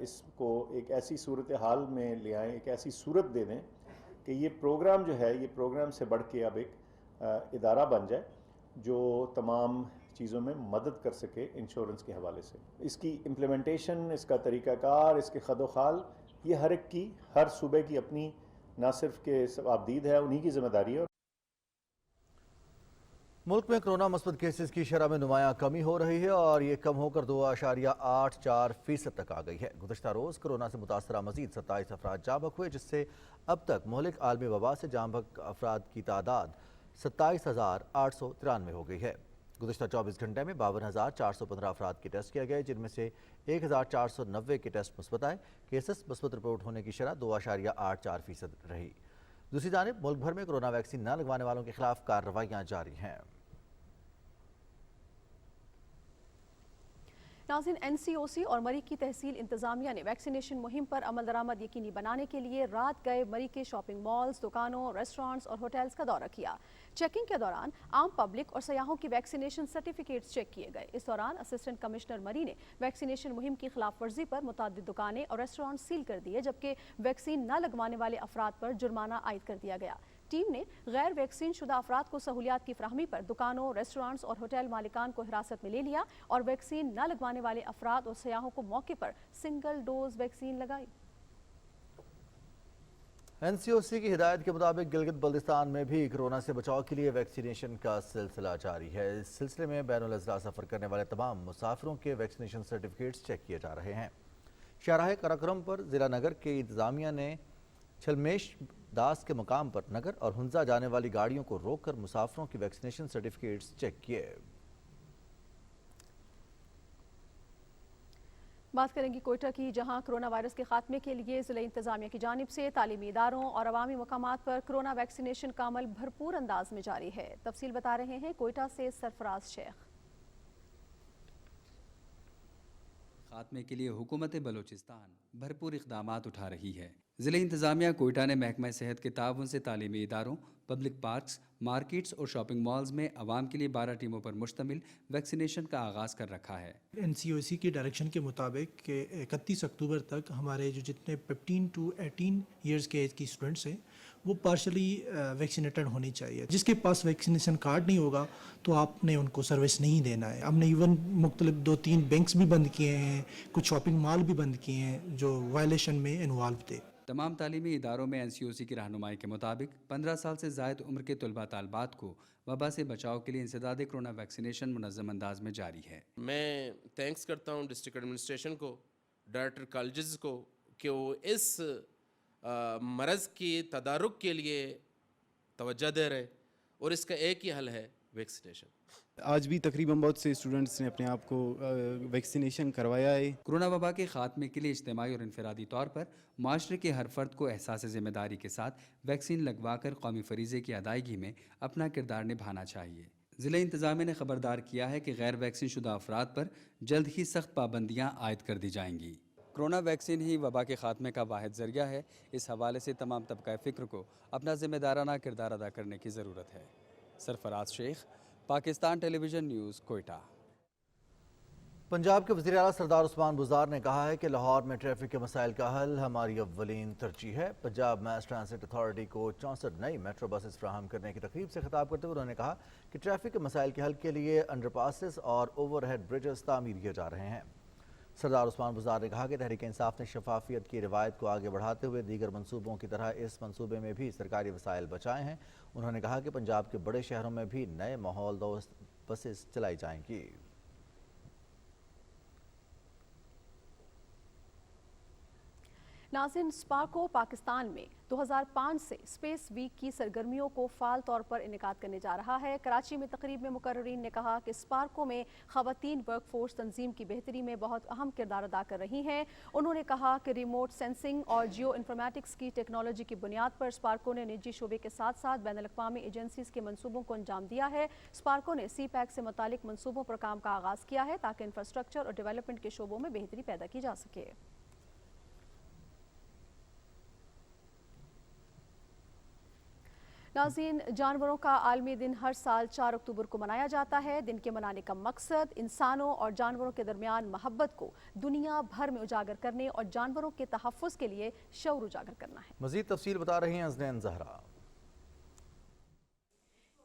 इसको एक ऐसी सूरत हाल में ले आएँ, एक ऐसी सूरत दे दें कि ये प्रोग्राम जो है, ये प्रोग्राम से बढ़ के अब एक इदारा बन जाए जो तमाम चीज़ों में मदद कर सके इंश्योरेंस के हवाले से। इसकी इम्प्लीमेंटेशन, इसका तरीक़ाकार, इसके खदोखाल, ये हर एक की, हर सूबे की अपनी ना सिर्फ के आबदीद है, उन्हीं की ज़िम्मेदारी है। मुल्क में कोरोना मस्बत केसेस की शरह में नुमायां कमी हो रही है और ये कम होकर 2.84% तक आ गई है। गुज़श्ता रोज़ कोरोना से मुतासरा मजीद 27 अफराद जाँ बहक हुए, जिससे अब तक मोहलिक आलमी वबा से जाँ बहक अफराद की तादाद 27,893 हो गई है। गुज़श्ता 24 घंटे में 52,415 अफराद के टेस्ट किए गए, जिनमें से 1,490 के टेस्ट मुस्बत आए। केसेस मुस्बत रिपोर्ट होने की शरह 2.84% रही। दूसरी जानिब मुल्क भर में कोरोना वैक्सीन न लगवाने वालों के खिलाफ कार्रवाइयाँ जारी हैं। नाज़रीन, NCOC और मरी की तहसील इंतजामिया ने वैक्सीनेशन मुहिम पर अमल दरामद यकीनी बनाने के लिए रात गए मरी के शॉपिंग मॉल्स, दुकानों, रेस्टोरेंट्स और होटल्स का दौरा किया। चेकिंग के दौरान आम पब्लिक और सयाहों की वैक्सीनेशन सर्टिफिकेट्स चेक किए गए। इस दौरान असिस्टेंट कमिश्नर मरी ने वैक्सीनेशन मुहिम की खिलाफ वर्जी पर मुतादिद दुकानें और रेस्टोरेंट सील कर दिए, जबकि वैक्सीन न लगवाने वाले अफराद पर जुर्माना आयद कर दिया गया। टीम ने गैर वैक्सीन शुदा अफराद को सहूलियात की फ्राहमी पर दुकानों, रेस्टोरेंट्स और होटल मालिकान को हिरासत में ले लिया और वैक्सीन न लगवाने वाले अफराद और सयाहों को मौके पर सिंगल डोज वैक्सीन लगाई। NCOC की हिदायत के मुताबिक गिलगित बल्तिस्तान में भी कोरोना से बचाव के लिए वैक्सीनेशन का सिलसिला जारी है। इस सिलसिले में बैनुल अज़ला सफ़र करने वाले तमाम मुसाफिरों के वैक्सीनेशन सर्टिफिकेट्स चेक किए जा रहे हैं। शाहराह कराक्रम पर ज़िला नगर के इंतज़ामिया ने छलमेश दास के मकाम पर नगर और हुंजा जाने वाली गाड़ियों को रोककर मुसाफिरों की वैक्सीनेशन सर्टिफिकेट्स चेक किए। बात करेंगे कोयटा की, जहां कोरोना वायरस के खात्मे के लिए ज़िला इंतजामिया की जानिब से तालीमी इदारों और अवामी मकामात पर कोरोना वैक्सीनेशन का अमल भरपूर अंदाज में जारी है। तफसील बता रहे हैं कोयटा से सरफराज शेख। खात्मे के लिए हुकूमत बलूचिस्तान भरपूर इक़दामात उठा रही है। ज़िला इंतज़ामिया कोयटा ने महकमा सेहत के ताउन से तालीमी इदारों, पब्लिक पार्क्स, मार्केट्स और शॉपिंग मॉल्स में आवाम के लिए 12 टीमों पर मुश्तमिल वैक्सीनेशन का आगाज़ कर रखा है। NCOC की डायरेक्शन के मुताबिक कि 31 अक्टूबर तक हमारे जो जितने 15 to 18 ईयर्स के एज की स्टूडेंट्स हैं वो पार्शली वैक्सीनेटेड होनी चाहिए। जिसके पास वैक्सीनेशन कार्ड नहीं होगा तो आपने उनको सर्विस नहीं देना है। हमने इवन मुख्तलिफ 2-3 बैंक्स भी बंद किए हैं, कुछ शॉपिंग मॉल भी बंद किए हैं जो वायलेशन में इन्वॉल्व थे। तमाम तालीमी इदारों में NCOC की रहनुमाई के मुताबिक 15 साल से ज़ायद उम्र के तलबा तालबात को वबा से बचाव के लिए इंसदाद कोरोना वैक्सीनेशन मुनज़्ज़म अंदाज में जारी है। मैं थैंक्स करता हूँ डिस्ट्रिक्ट एडमिनिस्ट्रेशन को, डायरेक्टर कॉलेजेस को कि वो इस मरज़ की तदारुक के लिए तवज्जो दे रहे और इसका एक ही हल है वैक्सीनेशन। आज भी तकरीबन बहुत से स्टूडेंट्स ने अपने आप को वैक्सीनेशन करवाया है। कोरोना वबा के खात्मे के लिए इज्तिमाई और इनफरादी तौर पर माशरे के हर फर्द को एहसास ज़िम्मेदारी के साथ वैक्सीन लगवाकर कौमी फरीज़े की अदायगी में अपना किरदार निभाना चाहिए। ज़िला इंतज़ामिया ने खबरदार किया है कि गैर वैक्सीन शुदा अफराद पर जल्द ही सख्त पाबंदियाँ आयद कर दी जाएंगी। कोरोना वैक्सीन ही वबा के खात्मे का वाहिद ज़रिया है। इस हवाले से तमाम तबका फ़िक्र को अपना ज़िम्मेदाराना किरदार अदा करने की ज़रूरत है। Sarfaraz Sheikh, Pakistan television news, Quetta. पंजाब के वज़ीर आला सरदार उस्मान बुज़दार ने कहा है कि लाहौर में ट्रैफिक के मसाइल का हल हमारी अव्वलीन तरजीह है। पंजाब मैस ट्रांसिट अथॉरिटी को 64 नई मेट्रो बसेस फ्राहम करने की तकरीब से खिताब करते हुए उन्होंने कहा कि ट्रैफिक के मसाइल के हल के लिए अंडरपासेस और ओवरहेड ब्रिजेस तामीर किए जा रहे हैं। सरदार उस्मान बुज़दार ने कहा कि तहरीक इंसाफ ने शफाफियत की रिवायत को आगे बढ़ाते हुए दीगर मंसूबों की तरह इस मंसूबे में भी सरकारी वसाइल बचाए हैं। उन्होंने कहा कि पंजाब के बड़े शहरों में भी नए माहौल दोस्त बसेस चलाई जाएंगी। नाज़रीन, स्पार्को पाकिस्तान में 2005 से स्पेस वीक की सरगर्मियों को फ़ाल तौर पर इनेकाद करने जा रहा है। कराची में तकरीब में मुकर्ररीन ने कहा कि स्पार्को में ख़वातीन वर्कफोर्स तंजीम की बेहतरी में बहुत अहम किरदार अदा कर रही हैं। उन्होंने कहा कि रिमोट सेंसिंग और जियो इन्फॉर्मेटिक्स की टेक्नोलॉजी की बुनियाद पर स्पार्को ने निजी शोबे के साथ साथ बैनुल-अक़वामी एजेंसीज़ के मनसूबों को अंजाम दिया है। स्पार्को ने CPAC से मुतालिक मनसूबों पर काम का आगाज़ किया है ताकि इंफ्रास्ट्रक्चर और डेवलपमेंट के शोबों में बेहतरी पैदा की जा सके। नाज़रीन, जानवरों का आलमी दिन हर साल 4 अक्टूबर को मनाया जाता है। दिन के मनाने का मकसद इंसानों और जानवरों के दरमियान मोहब्बत को दुनिया भर में उजागर करने और जानवरों के तहफ़्फ़ुज़ के लिए शऊर उजागर करना है। मज़ीद तफसील बता रही हैं अज़नैन ज़हरा।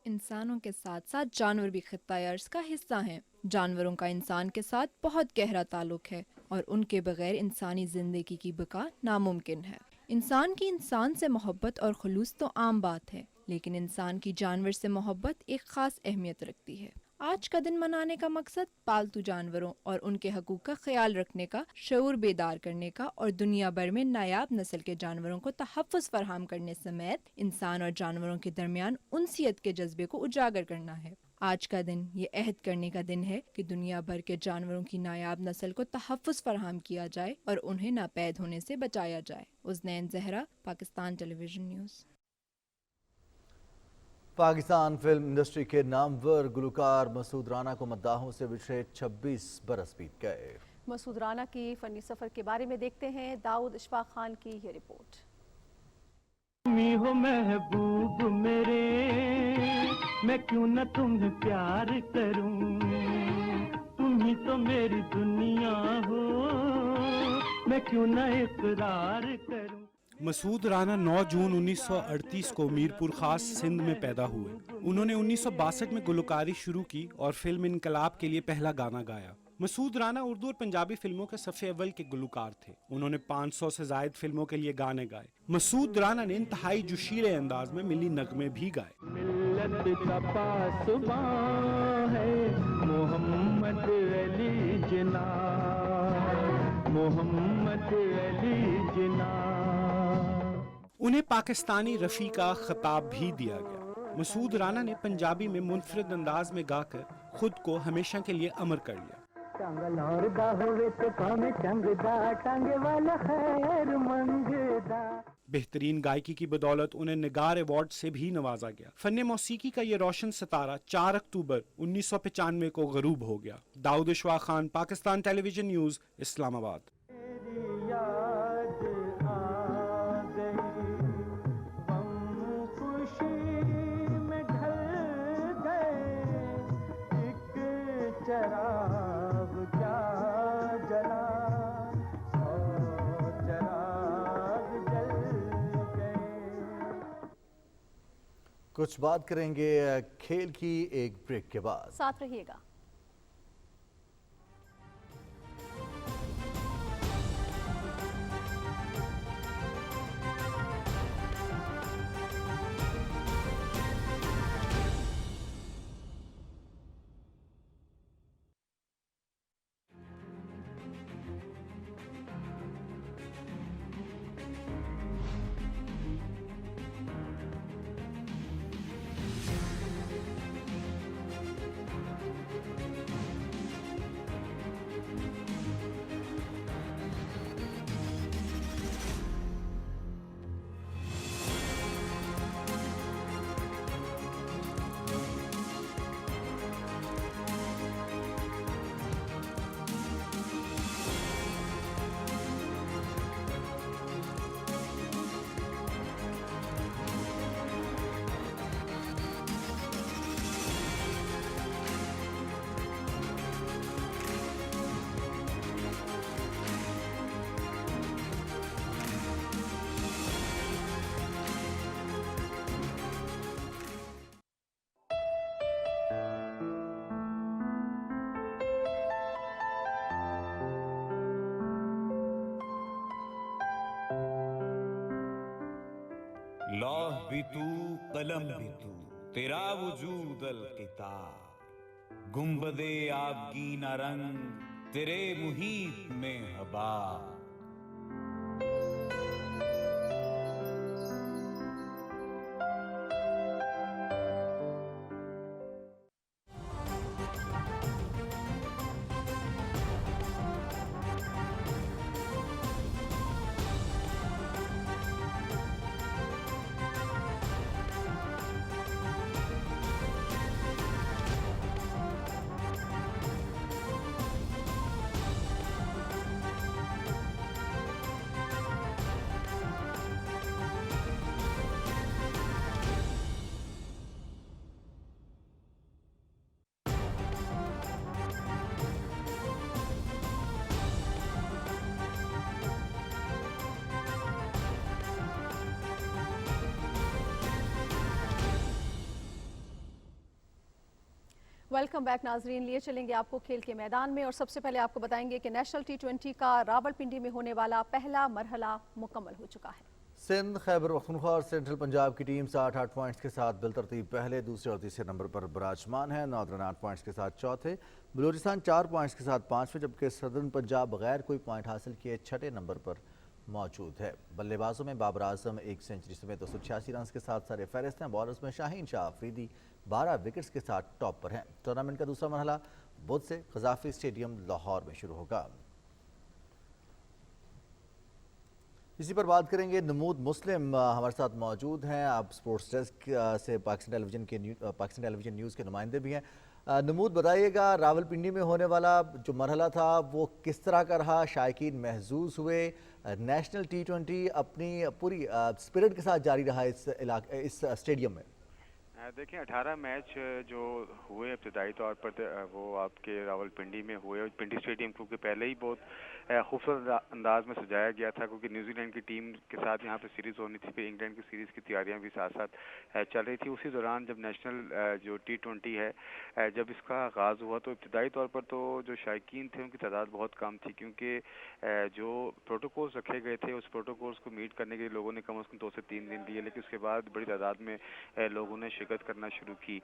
इंसानों के साथ साथ जानवर भी खित्ता अर्ज़ का हिस्सा हैं। जानवरों का इंसान के साथ बहुत गहरा ताल्लुक है और उनके बगैर इंसानी ज़िंदगी की बका नामुमकिन है। इंसान की इंसान से मोहब्बत और खुलूस तो आम बात है, लेकिन इंसान की जानवर से मोहब्बत एक ख़ास अहमियत रखती है। आज का दिन मनाने का मकसद पालतू जानवरों और उनके हकूक़ का ख्याल रखने का शऊर बेदार करने का और दुनिया भर में नायाब नस्ल के जानवरों को तहफ़्फ़ुज़ फराहम करने समेत इंसान और जानवरों के दरमियान उनसियत के जज्बे को उजागर करना है। आज का दिन ये अहद करने का दिन है कि दुनिया भर के जानवरों की नायाब नस्ल को तहफ़्फ़ुज़ फराहम किया जाए और उन्हें नापैद होने से बचाया जाए। Uznain Zahra, Pakistan television news. Pakistan film industry के नामवर गुलकार मसूद राना को मद्दाहों से बिछड़े 26 बरस बीत गए। मसूद राना की फ़नी सफ़र के बारे में देखते हैं दाऊद इशफाक खान की ये रिपोर्ट। हो महबूब मेरे, मैं क्यों न तुम्हें प्यार करूं, तुम ही तो मेरी दुनिया हो, मैं क्यों न इकरार करूं। मसूद राना 9 जून 1938 को मीरपुर खास सिंध में पैदा हुए। उन्होंने 1962 में गुलकारी शुरू की और फिल्म इनकलाब के लिए पहला गाना गाया। मसूद राना उर्दू और पंजाबी फिल्मों के सफ़े अव्वल के गुलकार थे। उन्होंने 500 से ज़ायद फिल्मों के लिए गाने गाए। मसूद राना ने इंतहाई जोशीले अंदाज में मिली नगमे भी गाए। मिल्लत का पासबां है मोहम्मद अली जिना, मोहम्मद अली जिना। उन्हें पाकिस्तानी रफ़ी का खिताब भी दिया गया। मसूद राना ने पंजाबी में मुनफरिद अंदाज में गाकर खुद को हमेशा के लिए अमर कर लिया। बेहतरीन गायकी की बदौलत उन्हें निगार अवार्ड से भी नवाजा गया। फन मौसीकी का ये रोशन सितारा 4 अक्टूबर 1995 को गरूब हो गया। Daud Ishwa Khan, Pakistan television news, Islamabad. कुछ बात करेंगे खेल की एक ब्रेक के बाद। साथ रहिएगा। लौह भी तू, कलम भी तू, तेरा वजूद अल-किताब। गुंबदे आबगीना रंग, तेरे मुहीत में हबा। वेलकम बैक नाजरीन। लिए चलेंगे आपको खेल के मैदान में और सबसे पहले आपको बताएंगे कि नेशनल T20 का रावलपिंडी में होने वाला पहला मरहला मुकम्मल हो चुका है। सिंध, खैबर पख्तूनख्वा और सेंट्रल पंजाब की टीम 8 पॉइंट्स के साथ बिलतरतीब पहले, दूसरे और तीसरे नंबर पर बराजमान है। नॉर्दर्न 8 पॉइंट्स के साथ चौथे, बलूचिस्तान 4 पॉइंट्स के साथ पांचवें, जबकि सदर्न पंजाब बगैर कोई पॉइंट हासिल किए छठे नंबर पर मौजूद है। बल्लेबाजों में बाबर आजम 1 सेंचुरी समेत 286 रन के साथ सर फहरिस्त हैं। बॉलर्स में शाहीन शाह अफरीदी 12 विकेट्स के साथ टॉप पर हैं। टूर्नामेंट का दूसरा मरहला बुध से क़ज़ाफ़ी स्टेडियम लाहौर में शुरू होगा। इसी पर बात करेंगे। नमूद मुस्लिम हमारे साथ मौजूद हैं। आप स्पोर्ट्स डेस्क से पाकिस्तान टेलीविजन न्यूज़ के नुमाइंदे भी हैं। नमूद, बताइएगा रावलपिंडी में होने वाला जो मरहला था वो किस तरह का रहा, शायकीन महजूज़ हुए, नेशनल T20 अपनी पूरी स्पिरिट के साथ जारी रहा इस स्टेडियम में? देखिए 18 मैच जो हुए इब्तदाई तौर पर वो आपके रावलपिंडी में हुए। पिंडी स्टेडियम क्योंकि पहले ही बहुत खूबसूरत अंदाज में सजाया गया था, क्योंकि न्यूजीलैंड की टीम के साथ यहाँ पे सीरीज़ होनी थी, फिर इंग्लैंड की सीरीज़ की तैयारियां भी साथ साथ चल रही थी। उसी दौरान जब नेशनल जो T20 है जब इसका आगाज़ हुआ तो इब्तदाई तौर पर तो जो शायकीन थे उनकी तादाद बहुत कम थी, क्योंकि जो प्रोटोकॉल्स रखे गए थे उस प्रोटोकॉल्स को मीट करने के लिए लोगों ने कम अज़ कम 2 से 3 दिन लिए, लेकिन उसके बाद बड़ी तादाद में लोगों ने शिरकत करना शुरू की।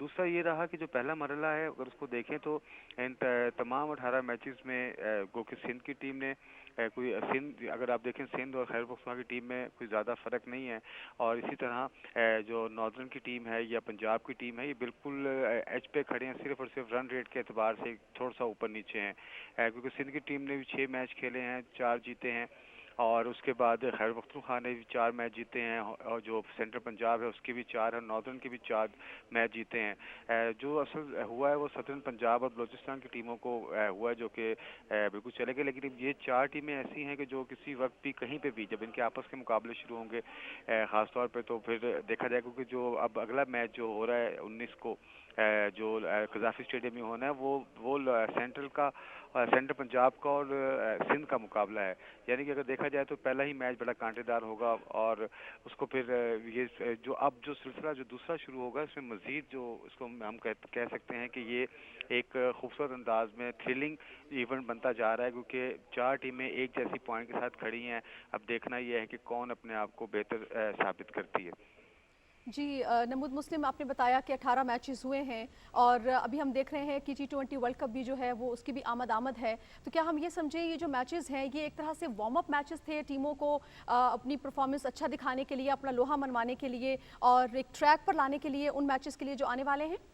दूसरा ये रहा कि जो पहला मरहला है अगर उसको देखें तो इन तमाम 18 मैचेस में गो कि सिंध की टीम ने कोई सिंध अगर आप देखें सिंध और खैबर पख्तूनख्वा की टीम में कोई ज़्यादा फ़र्क नहीं है, और इसी तरह जो नॉर्दर्न की टीम है या पंजाब की टीम है ये बिल्कुल एच पे खड़े हैं, सिर्फ और सिर्फ रन रेट के एतबार से थोड़ा सा ऊपर नीचे हैं, क्योंकि सिंध की टीम ने भी 6 मैच खेले हैं, 4 जीते हैं اور اس کے بعد خیر پختونخوا نے بھی 4 میچ جیتے ہیں اور جو سینٹرل پنجاب ہے اس کے بھی 4 ہیں، ناردرن کے بھی 4 میچ جیتے ہیں۔ جو اصل ہوا ہے وہ سدرن پنجاب اور بلوچستان کی ٹیموں کو ہوا ہے جو کہ بالکل چلے گئے، لیکن یہ 4 ٹیمیں ایسی ہیں کہ جو کسی وقت بھی کہیں پہ بھی جب ان کے آپس کے مقابلے شروع ہوں گے خاص طور پہ تو پھر دیکھا جائے کیونکہ جو اب اگلا میچ جو ہو رہا ہے 19 کو جو قذافی اسٹیڈیم میں ہونا ہے وہ سینٹرل پنجاب کا اور سندھ کا مقابلہ ہے، یعنی کہ اگر دیکھا جائے تو پہلا ہی میچ بڑا کانٹے دار ہوگا اور اس کو پھر یہ جو سلسلہ جو دوسرا شروع ہوگا اس میں مزید جو اس کو ہم کہہ سکتے ہیں کہ یہ ایک خوبصورت انداز میں تھرلنگ ایونٹ بنتا جا رہا ہے، کیونکہ 4 ٹیمیں ایک جیسی پوائنٹ کے ساتھ کھڑی ہیں۔ اب دیکھنا یہ ہے کہ کون اپنے آپ کو بہتر ثابت کرتی ہے۔ جی نمود مسلم، آپ نے بتایا کہ 18 میچز ہوئے ہیں اور ابھی ہم دیکھ رہے ہیں کہ T20 ورلڈ کپ بھی جو ہے وہ اس کی بھی آمد ہے، تو کیا ہم یہ سمجھیں یہ جو میچز ہیں یہ ایک طرح سے وارم اپ میچز تھے ٹیموں کو اپنی پرفارمنس اچھا دکھانے کے لیے، اپنا لوہا منوانے کے لیے اور ایک ٹریک پر لانے کے لیے ان میچز کے لیے جو آنے والے ہیں؟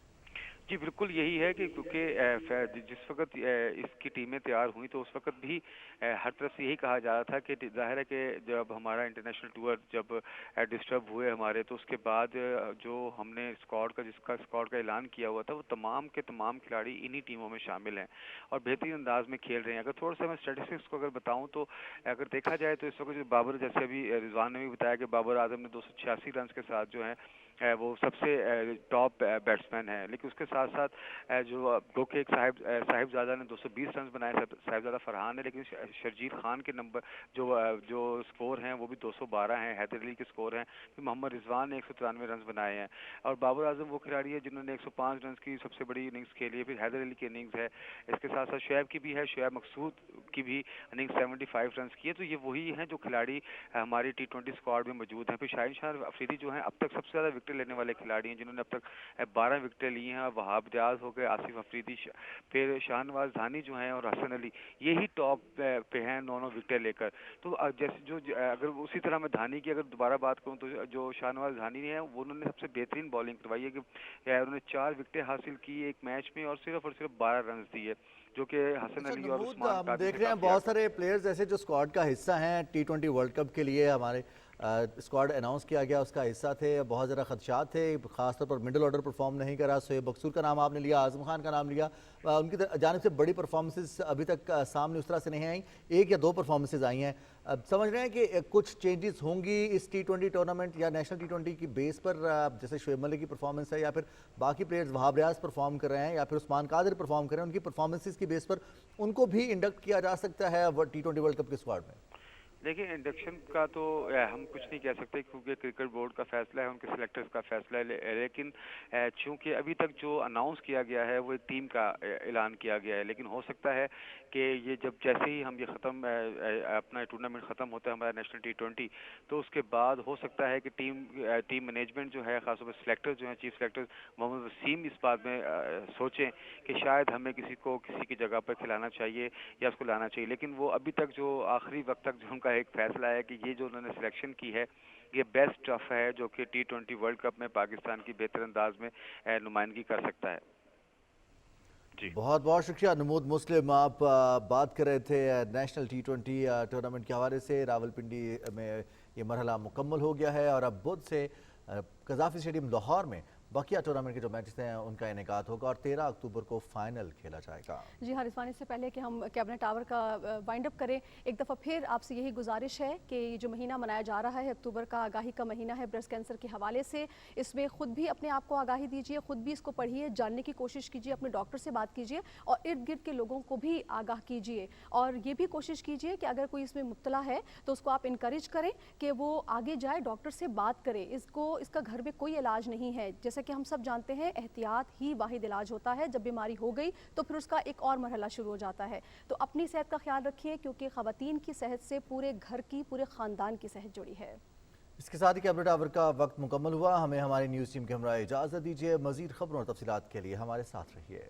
جی بالکل یہی ہے کہ کیونکہ جس وقت اس کی ٹیمیں تیار ہوئیں تو اس وقت بھی ہر طرف سے یہی کہا جا رہا تھا کہ ظاہر ہے کہ جب ہمارا انٹرنیشنل ٹور جب ڈسٹرب ہوئے ہمارے تو اس کے بعد جو ہم نے اسکواڈ کا اعلان کیا ہوا تھا وہ تمام کے تمام کھلاڑی انہی ٹیموں میں شامل ہیں اور بہترین انداز میں کھیل رہے ہیں۔ اگر تھوڑا سا میں اسٹیٹسٹکس کو اگر بتاؤں تو اگر دیکھا جائے تو اس وقت جو بابر، جیسے ابھی رضوان نے بھی بتایا کہ بابر اعظم نے 286 رنز کے ساتھ جو ہیں وہ سب سے ٹاپ بیٹسمین ہے، لیکن اس کے ساتھ ساتھ جو گو کے ایک صاحبزادہ نے 220 رنز بنائے، صاحبزادہ فرحان ہے، لیکن شرجیل خان کے نمبر جو سکور ہیں وہ بھی 212 ہیں، حیدر علی کے سکور ہیں، محمد رضوان نے 193 رنز بنائے ہیں اور بابر اعظم وہ کھلاڑی ہے جنہوں نے 105 رنز کی سب سے بڑی اننگز کھیلی ہے۔ پھر حیدر علی کی اننگز ہے، اس کے ساتھ ساتھ شعیب کی بھی ہے، شعیب مقصود کی بھی اننگز 75 رنز کی ہے، تو یہ وہی ہیں جو کھلاڑی ہماری T20 اسکواڈ میں موجود ہیں۔ پھر شاہین شاہ افریدی جو ہیں اب تک سب سے زیادہ وکٹیں لینے والے کھلاڑی ہیں جنہوں نے اب تک 12 وکٹیں لی ہیں، اور وہاب ریاض ہو گئے، آصف افریدی، پھر شاہ نواز دھانی جو ہیں اور حسن علی، یہی ٹاپ پہ ہیں 9 وکٹیں لے کر۔ تو جیسے اگر اسی طرح میں دھانی کی اگر دوبارہ بات کروں تو جو شاہ نواز دھانی ہیں انہوں نے سب سے بہترین بالنگ کروائی ہے کہ انہوں نے 4 وکٹیں حاصل کی ایک میچ میں اور صرف 12 رنز دیے، جو کہ حسن علی اور عثمان ہم دیکھ رہے ہیں بہت سارے پلیئرز ایسے جو اسکواڈ کا حصہ ہیں T20 ورلڈ کپ کے لیے ہمارے اسکواڈ اناؤنس کیا گیا اس کا حصہ تھے، بہت زیادہ خدشات تھے، خاص طور پر مڈل آرڈر پرفارم نہیں کرا۔ سہیب مقصود کا نام آپ نے لیا، اعظم خان کا نام لیا، ان کی جانب سے بڑی پرفارمنسز ابھی تک سامنے اس طرح سے نہیں آئیں، 1 یا 2 پرفارمنسز آئی ہیں۔ سمجھ رہے ہیں کہ کچھ چینجز ہوں گی اس T20 ٹورنامنٹ یا نیشنل T20 کی بیس پر، جیسے شعیب ملک کی پرفارمنس ہے یا پھر باقی پلیئرز وہاب ریاض پرفارم کر رہے ہیں یا پھر عثمان قادر پرفارم کر رہے ہیں، ان کی پرفارمنسز کی بیس پر ان کو بھی انڈکٹ کیا جا سکتا ہے T20 ورلڈ کپ کے اسکواڈ میں؟ دیکھیں انڈکشن کا تو ہم کچھ نہیں کہہ سکتے کیونکہ کرکٹ بورڈ کا فیصلہ ہے، ان کے سلیکٹرز کا فیصلہ ہے، لیکن چونکہ ابھی تک جو اناؤنس کیا گیا ہے وہ ایک ٹیم کا اعلان کیا گیا ہے، لیکن ہو سکتا ہے کہ یہ جیسے ہی ہم یہ اپنا ٹورنامنٹ ختم ہوتا ہے ہمارا نیشنل T20 تو اس کے بعد ہو سکتا ہے کہ ٹیم مینجمنٹ جو ہے خاص طور پر سلیکٹر جو ہیں چیف سلیکٹر محمد وسیم اس بات میں سوچیں کہ شاید ہمیں کسی کی جگہ پر کھلانا چاہیے یا اس کو لانا چاہیے، لیکن وہ ابھی تک جو آخری وقت تک جو ان کا ایک فیصلہ ہے کہ یہ جو انہوں نے سلیکشن کی ہے یہ بیسٹ ٹف ہے جو کہ T20 ورلڈ کپ میں پاکستان کی بہتر انداز میں نمائندگی کر سکتا ہے۔ جی بہت بہت شکریہ نمود مسلم، آپ بات کر رہے تھے نیشنل T20 ٹورنامنٹ کے حوالے سے۔ راولپنڈی میں یہ مرحلہ مکمل ہو گیا ہے اور اب بدھ سے قذافی اسٹیڈیم لاہور میں بقیہ ٹورنامنٹ کے جو میچز ہیں ان کا انعقاد ہوگا اور 13 اکتوبر کو فائنل کھیلا جائے گا۔ جی ہاں رضوان، اس سے پہلے کہ ہم کیبنٹ ٹاور کا وائنڈ اپ کریں، ایک دفعہ پھر آپ سے یہی گزارش ہے کہ یہ جو مہینہ منایا جا رہا ہے اکتوبر کا آگاہی کا مہینہ ہے بریسٹ کینسر کے حوالے سے، اس میں خود بھی اپنے آپ کو آگاہی دیجیے، خود بھی اس کو پڑھیے، جاننے کی کوشش کیجیے، اپنے ڈاکٹر سے بات کیجیے اور ارد گرد کے لوگوں کو بھی آگاہ کیجیے اور یہ بھی کوشش کیجیے کہ اگر کوئی اس میں مبتلا ہے تو اس کو آپ انکریج کریں کہ وہ آگے جائے، ڈاکٹر سے بات کرے۔ اس کا گھر میں کوئی علاج نہیں ہے، جیسا کہ ہم سب جانتے ہیں احتیاط ہی واحد علاج ہوتا ہے، جب بیماری ہو گئی تو پھر اس کا ایک اور مرحلہ شروع ہو جاتا ہے۔ تو اپنی صحت کا خیال رکھیے کیونکہ خواتین کی صحت سے پورے گھر کی، پورے خاندان کی صحت جڑی ہے۔ اس کے ساتھ ہی کیبنٹ ٹاور کا وقت مکمل ہوا، ہمیں ہماری نیوز ٹیم کے ہمراہ اجازت دیجیے، مزید خبروں اور تفصیلات کے لیے ہمارے ساتھ رہیے۔